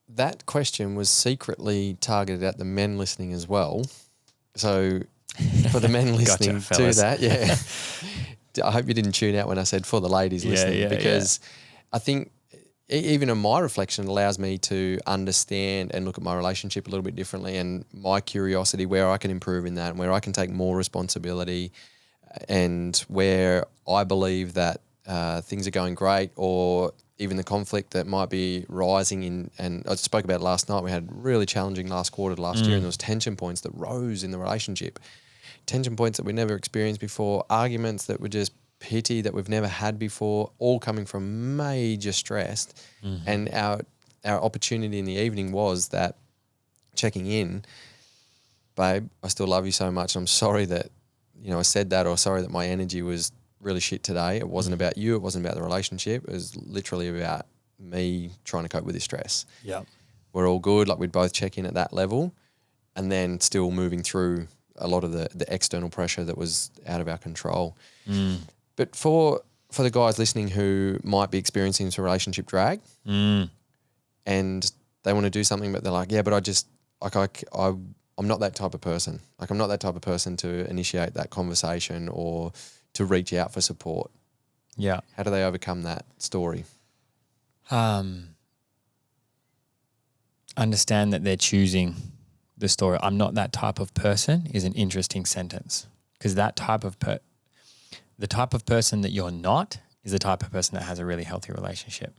that question was secretly targeted at the men listening as well. So for the men listening to that, I hope you didn't tune out when I said for the ladies listening, because I think even in my reflection, it allows me to understand and look at my relationship a little bit differently, and my curiosity, where I can improve in that and where I can take more responsibility, and where I believe that things are going great, or even the conflict that might be rising in. And I spoke about it last night. We had really challenging last quarter last year, and there was tension points that rose in the relationship, tension points that we never experienced before, arguments that were just petty that we've never had before, all coming from major stress. And our opportunity in the evening was that checking in, babe, I still love you so much. I'm sorry that, I said that, or sorry that my energy was really shit today. It wasn't about you. It wasn't about the relationship. It was literally about me trying to cope with this stress. Yeah. We're all good. Like, we'd both check in at that level, and then still moving through a lot of the external pressure that was out of our control. But for the guys listening who might be experiencing some relationship drag and they want to do something, but they're like, yeah, but I'm not that type of person. Like, I'm not that type of person to initiate that conversation or to reach out for support. Yeah. How do they overcome that story? Understand that they're choosing the story. I'm not that type of person is an interesting sentence, because that type of the type of person that you're not is the type of person that has a really healthy relationship.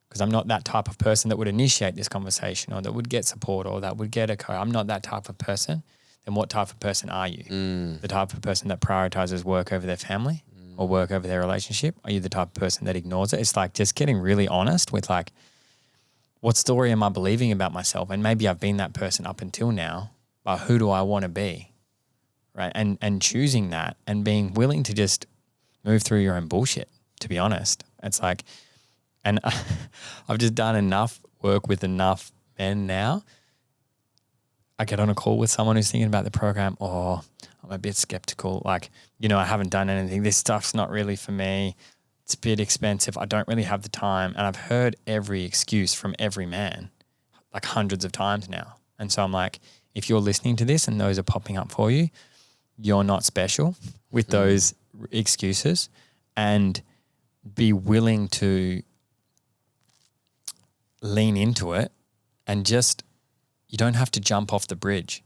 Because I'm not that type of person that would initiate this conversation, or that would get support, or that would get I'm not that type of person. Then what type of person are you? The type of person that prioritizes work over their family or work over their relationship? Are you the type of person that ignores it? It's like just getting really honest with, like, what story am I believing about myself? And maybe I've been that person up until now, but who do I want to be? Right. And choosing that and being willing to just move through your own bullshit, to be honest. It's like, and I've just done enough work with enough men now. I get on a call with someone who's thinking about the program. Oh, I'm a bit skeptical. Like, I haven't done anything. This stuff's not really for me. it's a bit expensive. I don't really have the time. And I've heard every excuse from every man, like hundreds of times now. And so I'm like, if you're listening to this and those are popping up for you, you're not special with those excuses, and be willing to lean into it, and just, you don't have to jump off the bridge.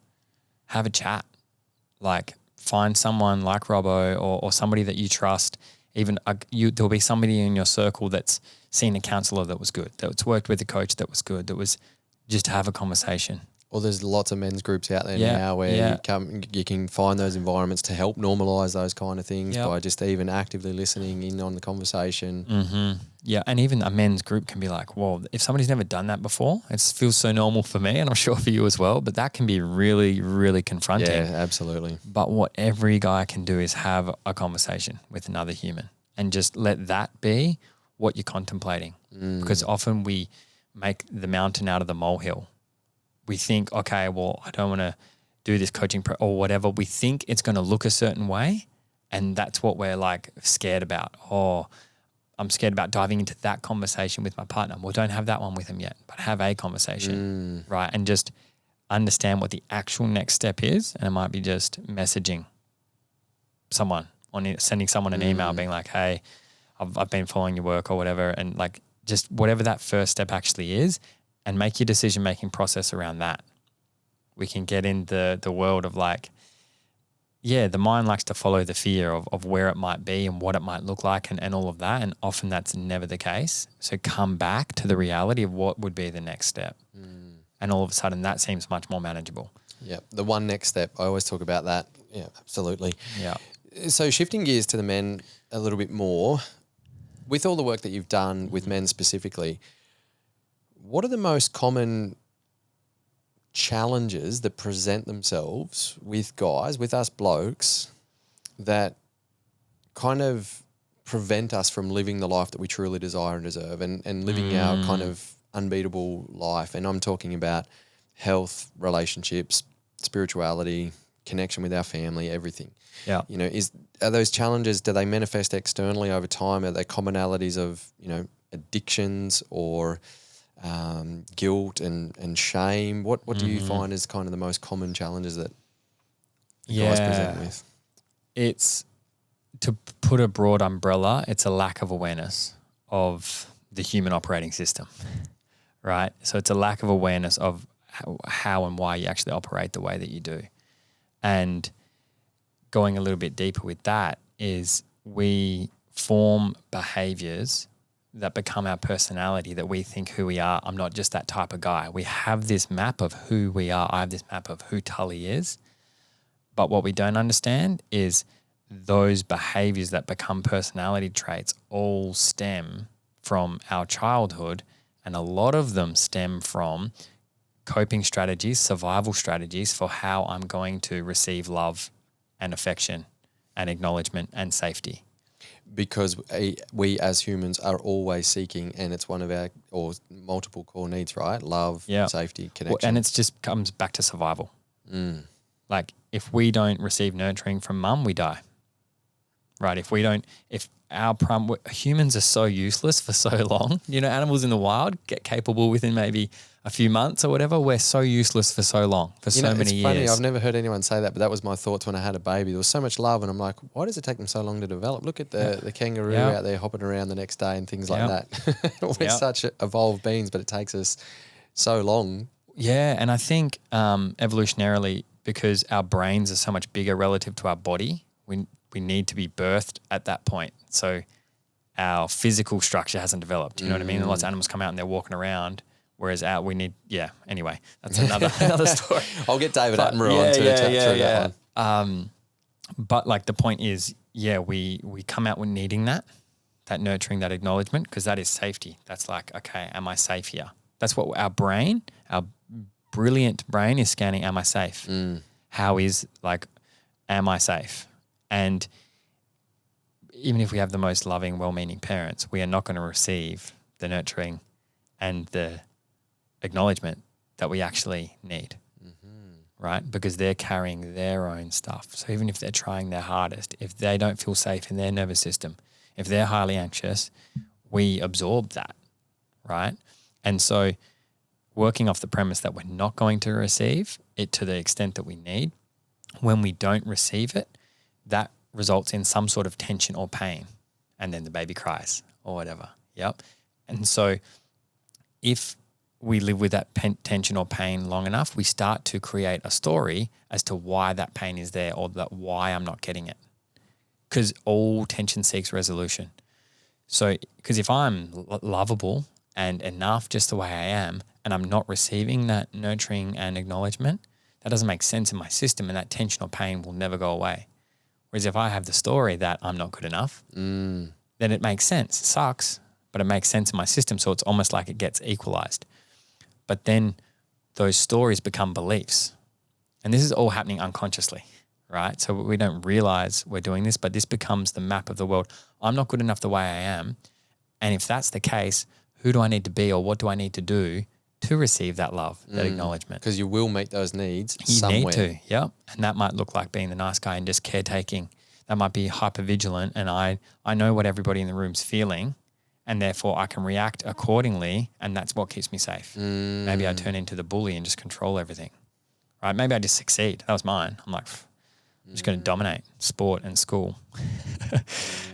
Have a chat. Like, find someone like Robbo or somebody that you trust. Even there'll be somebody in your circle that's seen a counselor that was good, that's worked with a coach that was good, that was just to have a conversation. Well, there's lots of men's groups out there now where you can find those environments to help normalise those kind of things by just even actively listening in on the conversation. Mm-hmm. Yeah, and even a men's group can be like, whoa, if somebody's never done that before, it feels so normal for me, and I'm sure for you as well, but that can be really, really confronting. Yeah, absolutely. But what every guy can do is have a conversation with another human, and just let that be what you're contemplating. Because often we make the mountain out of the molehill. We think, okay, well, I don't want to do this coaching or whatever. We think it's going to look a certain way, and that's what we're like scared about. Oh, I'm scared about diving into that conversation with my partner. Well, don't have that one with him yet, but have a conversation, right? And just understand what the actual next step is. And it might be just messaging someone, or sending someone an email being like, hey, I've been following your work or whatever. And like, just whatever that first step actually is, and make your decision-making process around that. We can get in the world of like, the mind likes to follow the fear of where it might be and what it might look like and all of that. And often that's never the case. So come back to the reality of what would be the next step. And all of a sudden that seems much more manageable. Yeah, the one next step. I always talk about that. Yeah, absolutely. Yeah. So shifting gears to the men a little bit more, with all the work that you've done with men specifically, what are the most common challenges that present themselves with guys, with us blokes, that kind of prevent us from living the life that we truly desire and deserve, and living our kind of unbeatable life? And I'm talking about health, relationships, spirituality, connection with our family, everything. Yeah. You know, are those challenges, do they manifest externally over time? Are they commonalities of, addictions or guilt and shame? What do you find is kind of the most common challenges that guys present with? It's, to put a broad umbrella, it's a lack of awareness of the human operating system, right? So it's a lack of awareness of how and why you actually operate the way that you do. And going a little bit deeper with that is, we form behaviors that become our personality, that we think who we are. I'm not just that type of guy. We have this map of who we are. I have this map of who Tully is. But what we don't understand is those behaviors that become personality traits all stem from our childhood, and a lot of them stem from coping strategies, survival strategies for how I'm going to receive love and affection and acknowledgement and safety. Because we as humans are always seeking, and it's one of our or multiple core needs, right? Love, safety, connection. Well, and it just comes back to survival. Like, if we don't receive nurturing from mum, we die. Right? If humans are so useless for so long, animals in the wild get capable within maybe a few months or whatever. We're so useless for so long, for so many years. It's funny, I've never heard anyone say that, but that was my thoughts when I had a baby. There was so much love, and I'm like, why does it take them so long to develop? Look at the kangaroo out there hopping around the next day and things like that. We're such evolved beings, but it takes us so long. Yeah, and I think evolutionarily, because our brains are so much bigger relative to our body, we need to be birthed at that point. So our physical structure hasn't developed. You know what I mean? And lots of animals come out and they're walking around, whereas anyway, that's another story. I'll get David Attenborough on to chat through that one. But like, the point is, we come out with needing that nurturing, that acknowledgement, because that is safety. That's like, okay, am I safe here? That's what our brilliant brain is scanning. Am I safe? How is, like, am I safe? And even if we have the most loving, well-meaning parents, we are not going to receive the nurturing and the acknowledgement that we actually need, right? Because they're carrying their own stuff. So even if they're trying their hardest, if they don't feel safe in their nervous system, If they're highly anxious, we absorb that, right? And so working off the premise that we're not going to receive it to the extent that we need, when we don't receive it, that results in some sort of tension or pain. And then the baby cries or whatever. Yep. And so if we live with that tension or pain long enough, we start to create a story as to why that pain is there or that why I'm not getting it. Because all tension seeks resolution. So, because if I'm lovable and enough just the way I am, and I'm not receiving that nurturing and acknowledgement, that doesn't make sense in my system, and that tension or pain will never go away. Whereas if I have the story that I'm not good enough, then it makes sense. It sucks, but it makes sense in my system. So it's almost like it gets equalized. But then those stories become beliefs. And this is all happening unconsciously, right? So we don't realize we're doing this, but this becomes the map of the world. I'm not good enough the way I am. And if that's the case, who do I need to be or what do I need to do to receive that love, that acknowledgement? Because you will meet those needs somewhere. You need to, yeah. And that might look like being the nice guy and just caretaking. That might be hypervigilant, and I know what everybody in the room's feeling, and therefore I can react accordingly, and that's what keeps me safe. Maybe I turn into the bully and just control everything, right? Maybe I just succeed. That was mine. I'm like, I'm just going to dominate sport and school.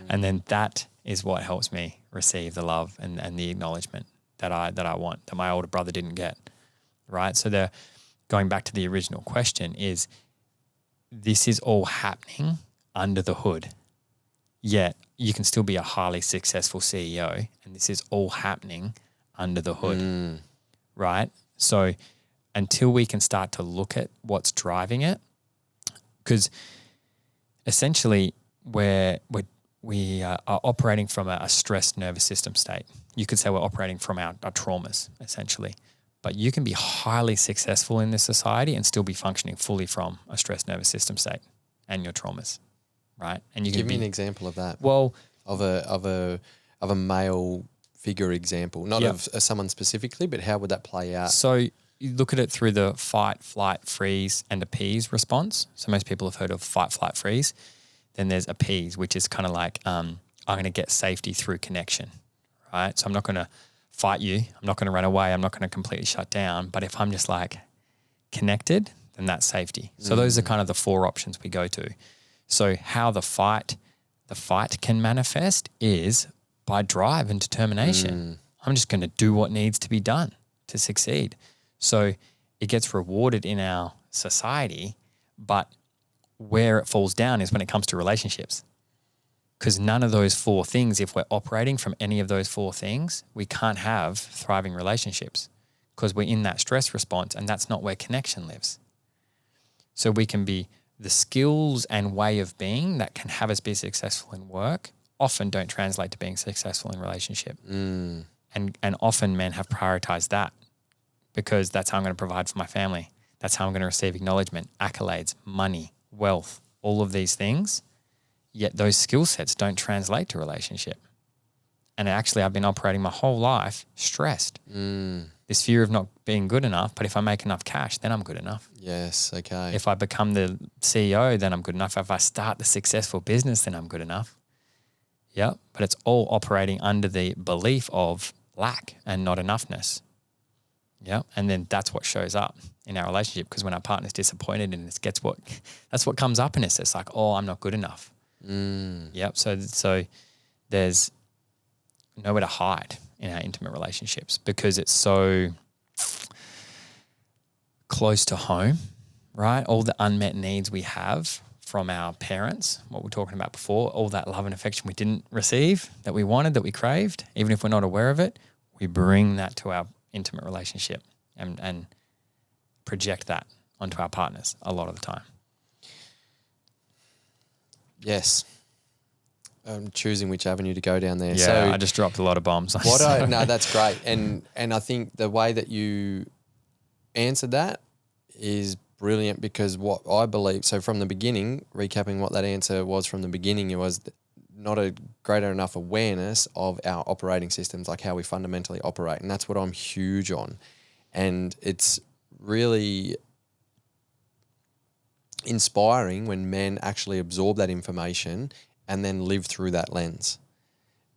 And then that is what helps me receive the love and the acknowledgement that I want, that my older brother didn't get, right? So going back to the original question is, this is all happening under the hood, yet you can still be a highly successful CEO, and this is all happening under the hood, right? So until we can start to look at what's driving it, because essentially we are operating from a stressed nervous system state. You could say we're operating from our traumas, essentially. But you can be highly successful in this society and still be functioning fully from a stressed nervous system state and your traumas, right? And you can give me an example of that. Well, of a male figure example, not of someone specifically, but how would that play out? So you look at it through the fight, flight, freeze, and appease response. So most people have heard of fight, flight, freeze. Then there's appease, which is kind of like I'm going to get safety through connection, right? So I'm not going to fight you. I'm not going to run away. I'm not going to completely shut down. But if I'm just like connected, then that's safety. So those are kind of the four options we go to. So how the fight can manifest is by drive and determination. I'm just going to do what needs to be done to succeed. So it gets rewarded in our society, but where it falls down is when it comes to relationships. Because none of those four things, if we're operating from any of those four things, we can't have thriving relationships because we're in that stress response, and that's not where connection lives. So we can be the skills and way of being that can have us be successful in work often don't translate to being successful in relationship. And often men have prioritized that because that's how I'm going to provide for my family. That's how I'm going to receive acknowledgement, accolades, money, wealth, all of these things. Yet those skill sets don't translate to relationship. And actually I've been operating my whole life stressed. This fear of not being good enough, but if I make enough cash, then I'm good enough. Yes, okay. If I become the CEO, then I'm good enough. If I start the successful business, then I'm good enough. Yep. But it's all operating under the belief of lack and not enoughness. Yeah. And then that's what shows up in our relationship, because when our partner's disappointed and that's what comes up in us. It's like, oh, I'm not good enough. Yep. So there's nowhere to hide in our intimate relationships because it's so close to home, right? All the unmet needs we have from our parents, what we were talking about before, all that love and affection we didn't receive, that we wanted, that we craved, even if we're not aware of it, we bring that to our intimate relationship and project that onto our partners a lot of the time. Yes. I'm choosing which avenue to go down there. Yeah, so I just dropped a lot of bombs. No, that's great. And I think the way that you answered that is brilliant, because what I believe, so from the beginning, recapping what that answer was from the beginning, it was not a greater enough awareness of our operating systems, like how we fundamentally operate. And that's what I'm huge on. And it's really inspiring when men actually absorb that information and then live through that lens.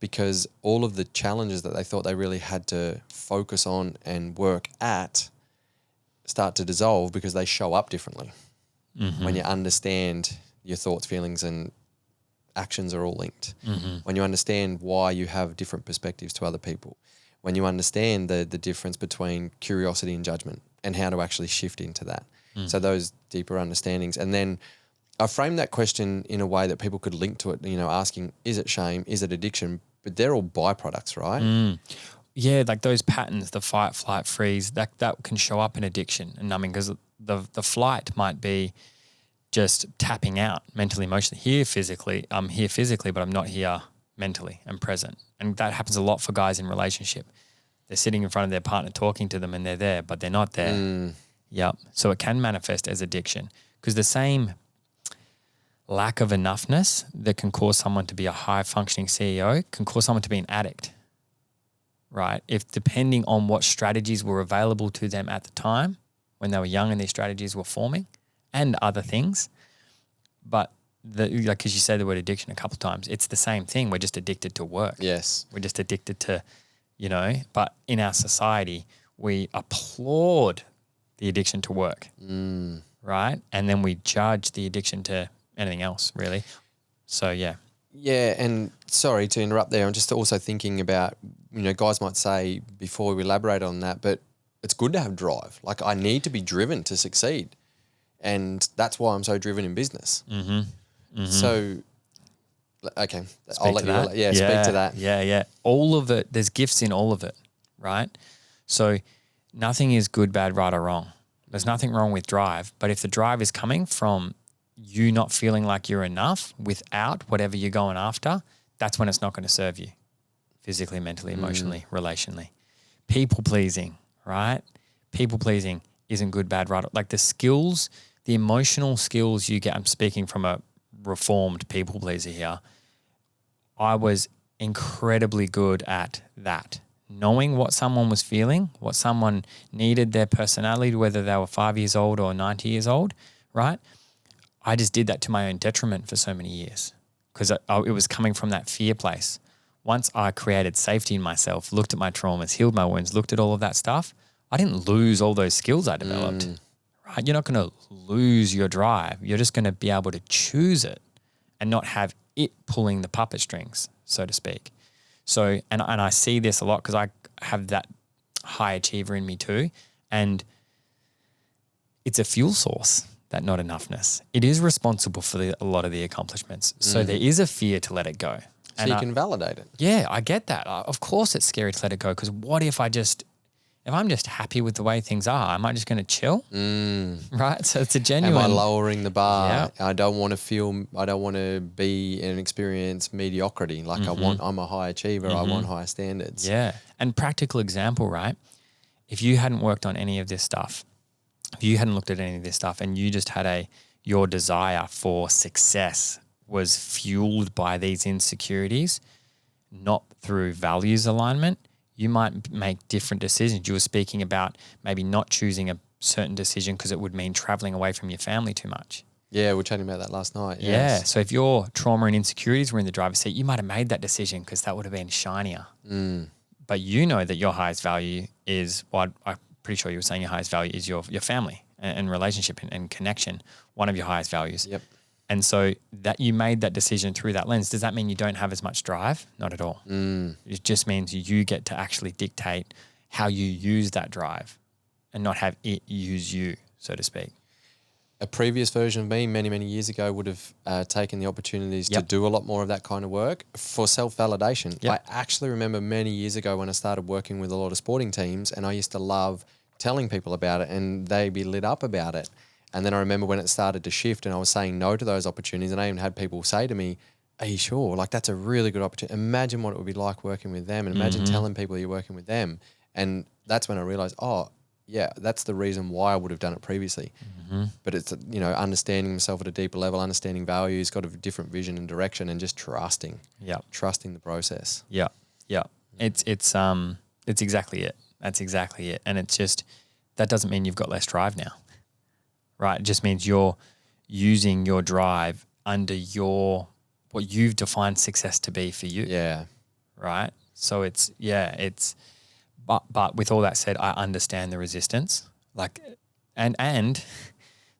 because all of the challenges that they thought they really had to focus on and work at start to dissolve because they show up differently. When you understand your thoughts, feelings, and actions are all linked. When you understand why you have different perspectives to other people. When you understand the difference between curiosity and judgment and how to actually shift into that. So those deeper understandings. And then I framed that question in a way that people could link to it, you know, asking, is it shame? Is it addiction? But they're all byproducts, right? Yeah, like those patterns, the fight, flight, freeze, that can show up in addiction and numbing, because the flight might be just tapping out mentally, emotionally. I'm here physically, but I'm not here mentally and present. And that happens a lot for guys in relationship. They're sitting in front of their partner talking to them and they're there, but they're not there. Yep. So it can manifest as addiction, because the same lack of enoughness that can cause someone to be a high functioning CEO can cause someone to be an addict, right? If depending on what strategies were available to them at the time when they were young and these strategies were forming and other things. But because you say the word addiction a couple of times, it's the same thing. We're just addicted to work. Yes. We're just addicted to, but in our society, we applaud the addiction to work, right? And then we judge the addiction to anything else, really. So, yeah. Yeah, and sorry to interrupt there. I'm just also thinking about, guys might say before we elaborate on that, but it's good to have drive. Like, I need to be driven to succeed. And that's why I'm so driven in business. So, okay, I'll let you speak to that. Yeah. All of it, there's gifts in all of it, right? So nothing is good, bad, right, or wrong. There's nothing wrong with drive. But if the drive is coming from you not feeling like you're enough without whatever you're going after, that's when it's not going to serve you physically, mentally, emotionally, relationally. People pleasing, right? People pleasing isn't good, bad, right. Like the skills, the emotional skills you get, I'm speaking from a reformed people pleaser here. I was incredibly good at that. Knowing what someone was feeling, what someone needed, their personality, whether they were 5 years old or 90 years old, right? I just did that to my own detriment for so many years because it was coming from that fear place. Once I created safety in myself, looked at my traumas, healed my wounds, looked at all of that stuff, I didn't lose all those skills I developed, right? You're not going to lose your drive. You're just going to be able to choose it and not have it pulling the puppet strings, so to speak. So, and I see this a lot because I have that high achiever in me too. And it's a fuel source, that not enoughness. It is responsible for a lot of the accomplishments. So there is a fear to let it go. So you can validate it. Yeah, I get that. Of course it's scary to let it go because what if I'm just happy with the way things are, am I just going to chill? Right? So it's a genuine... Am I lowering the bar? Yeah. I don't want to be and experience mediocrity. Like I'm a high achiever. I want higher standards. Yeah. And practical example, right? If you hadn't worked on any of this stuff, if you hadn't looked at any of this stuff and you just had your desire for success was fueled by these insecurities, not through values alignment, you might make different decisions. You were speaking about maybe not choosing a certain decision because it would mean traveling away from your family too much. Yeah, we were chatting about that last night. Yes. Yeah. So if your trauma and insecurities were in the driver's seat, you might have made that decision because that would have been shinier. But you know that your highest value is, I'm pretty sure you were saying your highest value is your family and relationship and connection, one of your highest values. Yep. And so that you made that decision through that lens. Does that mean you don't have as much drive? Not at all. It just means you get to actually dictate how you use that drive and not have it use you, so to speak. A previous version of me many, many years ago would have taken the opportunities to do a lot more of that kind of work for self-validation. I actually remember many years ago when I started working with a lot of sporting teams and I used to love telling people about it and they'd be lit up about it. And then I remember when it started to shift and I was saying no to those opportunities and I even had people say to me, are you sure? Like that's a really good opportunity. Imagine what it would be like working with them and imagine telling people you're working with them. And that's when I realized, that's the reason why I would have done it previously. But it's, understanding myself at a deeper level, understanding values, got a different vision and direction and just trusting. Trusting the process. Yeah. It's exactly it. That's exactly it. And it's just, that doesn't mean you've got less drive now. Right? It just means you're using your drive under what you've defined success to be for you. Yeah. right? So but with all that said, I understand the resistance. Like, and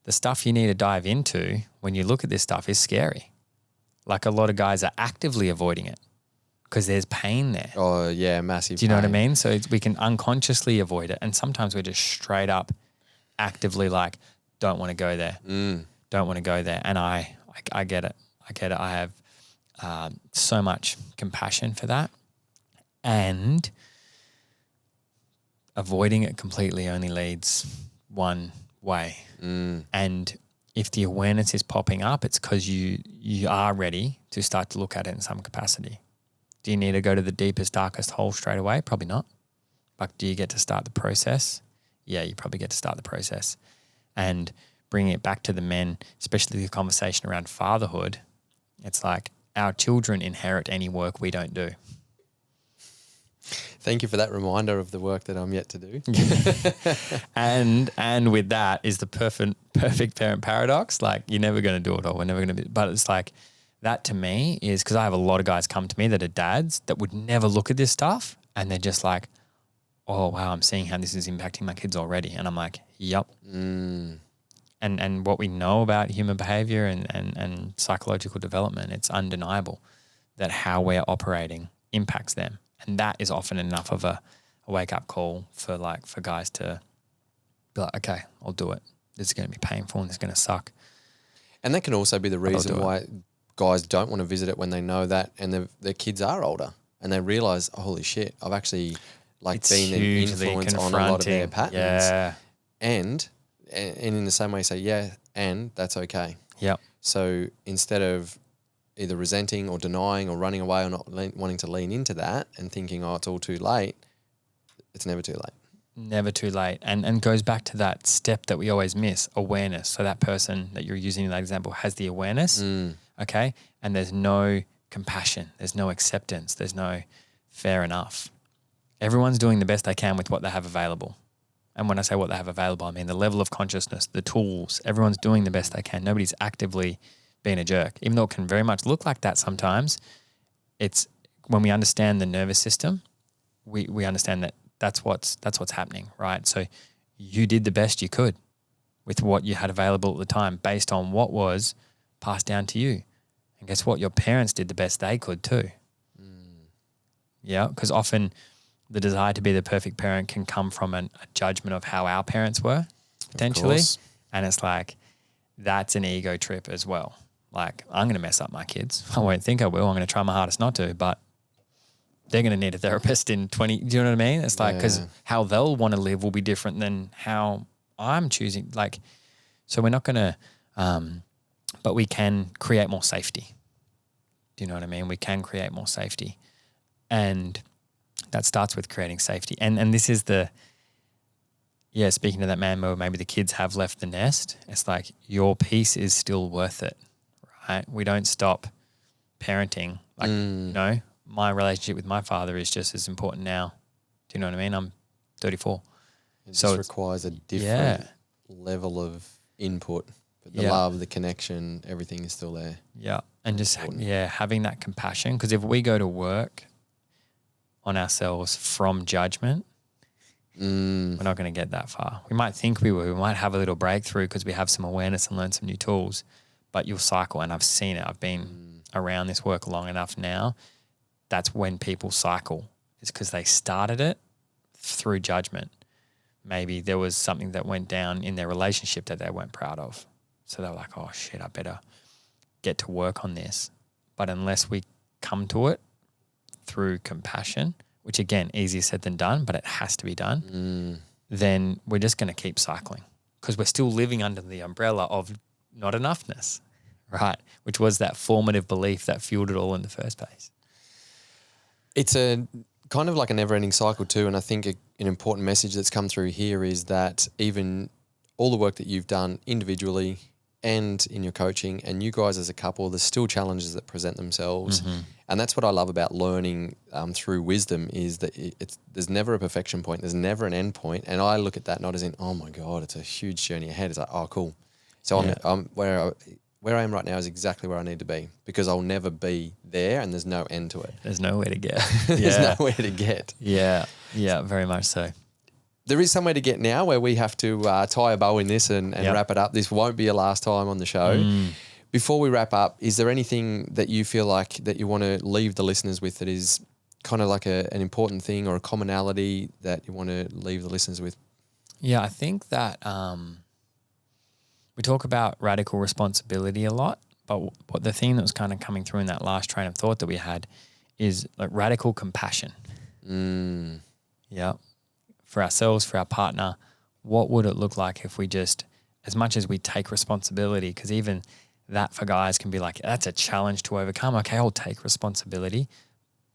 the stuff you need to dive into when you look at this stuff is scary. Like a lot of guys are actively avoiding it because there's pain there. Oh yeah, massive. Do you know what I pain. mean? So we can unconsciously avoid it. And sometimes we're just straight up actively like, don't want to go there. Don't want to go there. And I get it. I have so much compassion for that. And avoiding it completely only leads one way. And if the awareness is popping up, it's because you are ready to start to look at it in some capacity. Do you need to go to the deepest, darkest hole straight away? Probably not. But do you get to start the process? Yeah, you probably get to start the process. And bringing it back to the men, especially the conversation around fatherhood, it's like our children inherit any work we don't do. Thank you for that reminder of the work that I'm yet to do. And with that is the perfect parent paradox. Like you're never going to do it all. We're never going to be, but it's like that to me is because I have a lot of guys come to me that are dads that would never look at this stuff. And they're just like, oh, wow, I'm seeing how this is impacting my kids already. And I'm like, yep. And what we know about human behavior and psychological development, it's undeniable that how we're operating impacts them. And that is often enough of a wake-up call for guys to be like, okay, I'll do it. This is going to be painful and it's going to suck. And that can also be the reason why guys don't want to visit it when they know that and their kids are older and they realise, oh, holy shit, I've actually been an influence on a lot of their patterns. Yeah. And in the same way say, yeah, and that's okay. Yep. So instead of either resenting or denying or running away or not wanting to lean into that and thinking, oh, it's all too late, it's never too late. Never too late. And goes back to that step that we always miss, awareness. So that person that you're using in that example has the awareness, okay? And there's no compassion. There's no acceptance. There's no fair enough. Everyone's doing the best they can with what they have available. And when I say what they have available, I mean the level of consciousness, the tools. Everyone's doing the best they can. Nobody's actively being a jerk. Even though it can very much look like that sometimes, it's when we understand the nervous system, we understand that that's what's happening, right? So you did the best you could with what you had available at the time based on what was passed down to you. And guess what? Your parents did the best they could too. Yeah, because often the desire to be the perfect parent can come from a judgment of how our parents were, potentially. And it's like, that's an ego trip as well. Like, I'm going to mess up my kids. I won't think I will. I'm going to try my hardest not to, but they're going to need a therapist in 20. Do you know what I mean? It's like, because how they'll want to live will be different than how I'm choosing. Like, so we're not going to, but we can create more safety. Do you know what I mean? We can create more safety. And that starts with creating safety. And this is speaking to that man where maybe the kids have left the nest, it's like your peace is still worth it, right? We don't stop parenting. Like, you know, my relationship with my father is just as important now. Do you know what I mean? I'm 34. It just requires a different level of input. But the love, the connection, everything is still there. Yeah. And just, having that compassion. Because if we go to work on ourselves from judgment, we're not going to get that far. We might think we will. We might have a little breakthrough because we have some awareness and learn some new tools, but you'll cycle. And I've seen it. I've been around this work long enough now. That's when people cycle. It's because they started it through judgment. Maybe there was something that went down in their relationship that they weren't proud of. So they were like, oh shit, I better get to work on this. But unless we come to it through compassion, which again, easier said than done, but it has to be done, then we're just going to keep cycling because we're still living under the umbrella of not enoughness, right? Which was that formative belief that fueled it all in the first place. It's a kind of like a never-ending cycle too, and I think an important message that's come through here is that even all the work that you've done individually and in your coaching and you guys as a couple, there's still challenges that present themselves. And that's what I love about learning through wisdom is that there's never a perfection point. There's never an end point. And I look at that not as in, oh my God, it's a huge journey ahead. It's like, oh, cool. So I'm where I am right now is exactly where I need to be, because I'll never be there and there's no end to it. There's nowhere to get. There's nowhere to get. Yeah, very much so. There is somewhere to get now where we have to tie a bow in this and wrap it up. This won't be a last time on the show. Before we wrap up, is there anything that you feel like that you want to leave the listeners with that is kind of like an important thing or a commonality that you want to leave the listeners with? Yeah, I think that we talk about radical responsibility a lot, but what the thing that was kind of coming through in that last train of thought that we had is like radical compassion. Yeah. For ourselves, for our partner, what would it look like if we just, as much as we take responsibility, because even that for guys can be like, that's a challenge to overcome. Okay, I'll take responsibility,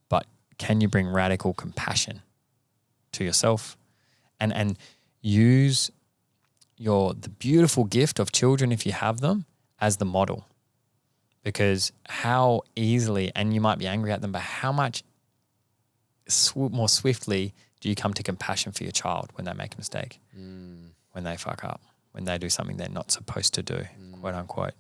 but can you bring radical compassion to yourself and use the beautiful gift of children, if you have them, as the model? Because how easily, and you might be angry at them, but how much more swiftly do you come to compassion for your child when they make a mistake, when they fuck up, when they do something they're not supposed to do, quote unquote,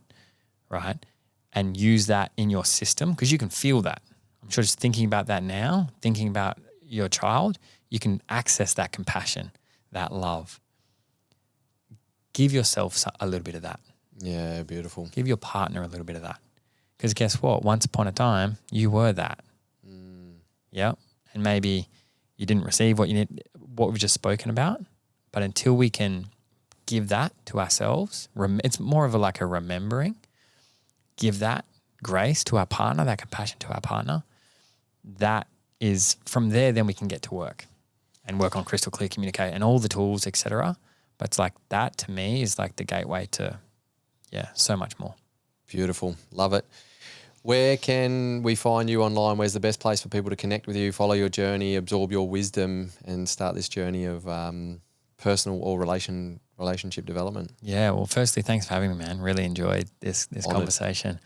right? And use that in your system, because you can feel that. I'm sure just thinking about that now, thinking about your child, you can access that compassion, that love. Give yourself a little bit of that. Yeah, beautiful. Give your partner a little bit of that. Because guess what? Once upon a time, you were that. Yeah. And maybe you didn't receive what we've just spoken about. But until we can give that to ourselves, it's more of a remembering. Give that grace to our partner, that compassion to our partner. That is, from there, then we can get to work and work on crystal clear communicate and all the tools, etc. But it's like that to me is like the gateway to, so much more. Beautiful. Love it. Where can we find you online? Where's the best place for people to connect with you, follow your journey, absorb your wisdom, and start this journey of personal or relationship development? Yeah, well, firstly, thanks for having me, man. Really enjoyed this conversation.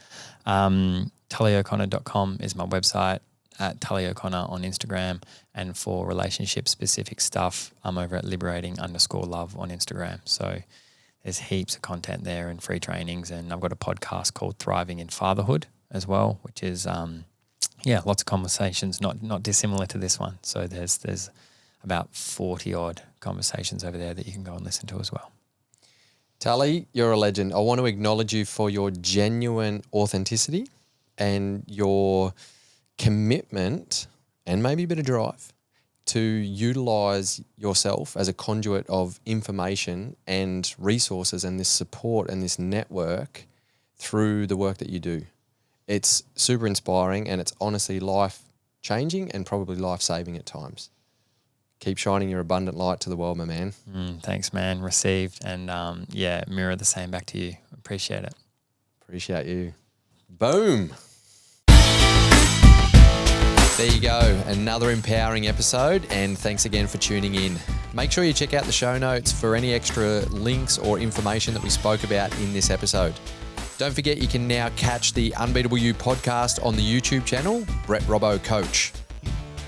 TullyO'Connor.com is my website, at Tully O'Connor on Instagram. And for relationship-specific stuff, I'm over at liberating_love on Instagram. So there's heaps of content there and free trainings. And I've got a podcast called Thriving in Fatherhood as well, which is, lots of conversations, not dissimilar to this one. So there's about 40 odd conversations over there that you can go and listen to as well. Tully, you're a legend. I want to acknowledge you for your genuine authenticity and your commitment and maybe a bit of drive to utilize yourself as a conduit of information and resources and this support and this network through the work that you do. It's super inspiring and it's honestly life-changing and probably life-saving at times. Keep shining your abundant light to the world, my man. Thanks, man. Received. And mirror the same back to you. Appreciate it. Appreciate you. Boom. There you go. Another empowering episode. And thanks again for tuning in. Make sure you check out the show notes for any extra links or information that we spoke about in this episode. Don't forget, you can now catch the Unbeatable You podcast on the YouTube channel, Brett Robbo Coach.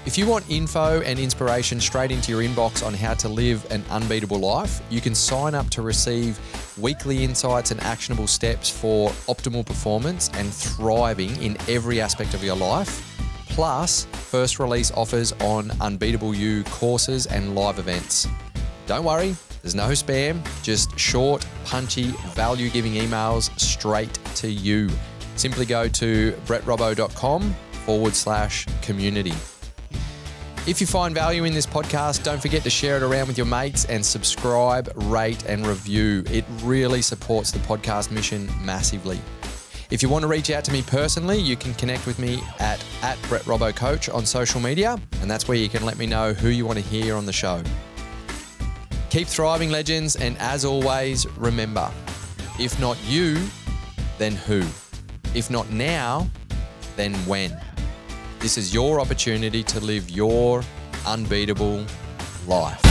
If you want info and inspiration straight into your inbox on how to live an unbeatable life, you can sign up to receive weekly insights and actionable steps for optimal performance and thriving in every aspect of your life, plus first release offers on Unbeatable You courses and live events. Don't worry, there's no spam, just short, punchy, value-giving emails straight to you. Simply go to brettrobbo.com/community. If you find value in this podcast, don't forget to share it around with your mates and subscribe, rate, and review. It really supports the podcast mission massively. If you want to reach out to me personally, you can connect with me at Brett Robbo Coach on social media, and that's where you can let me know who you want to hear on the show. Keep thriving, legends, and as always, remember, if not you, then who? If not now, then when? This is your opportunity to live your unbeatable life.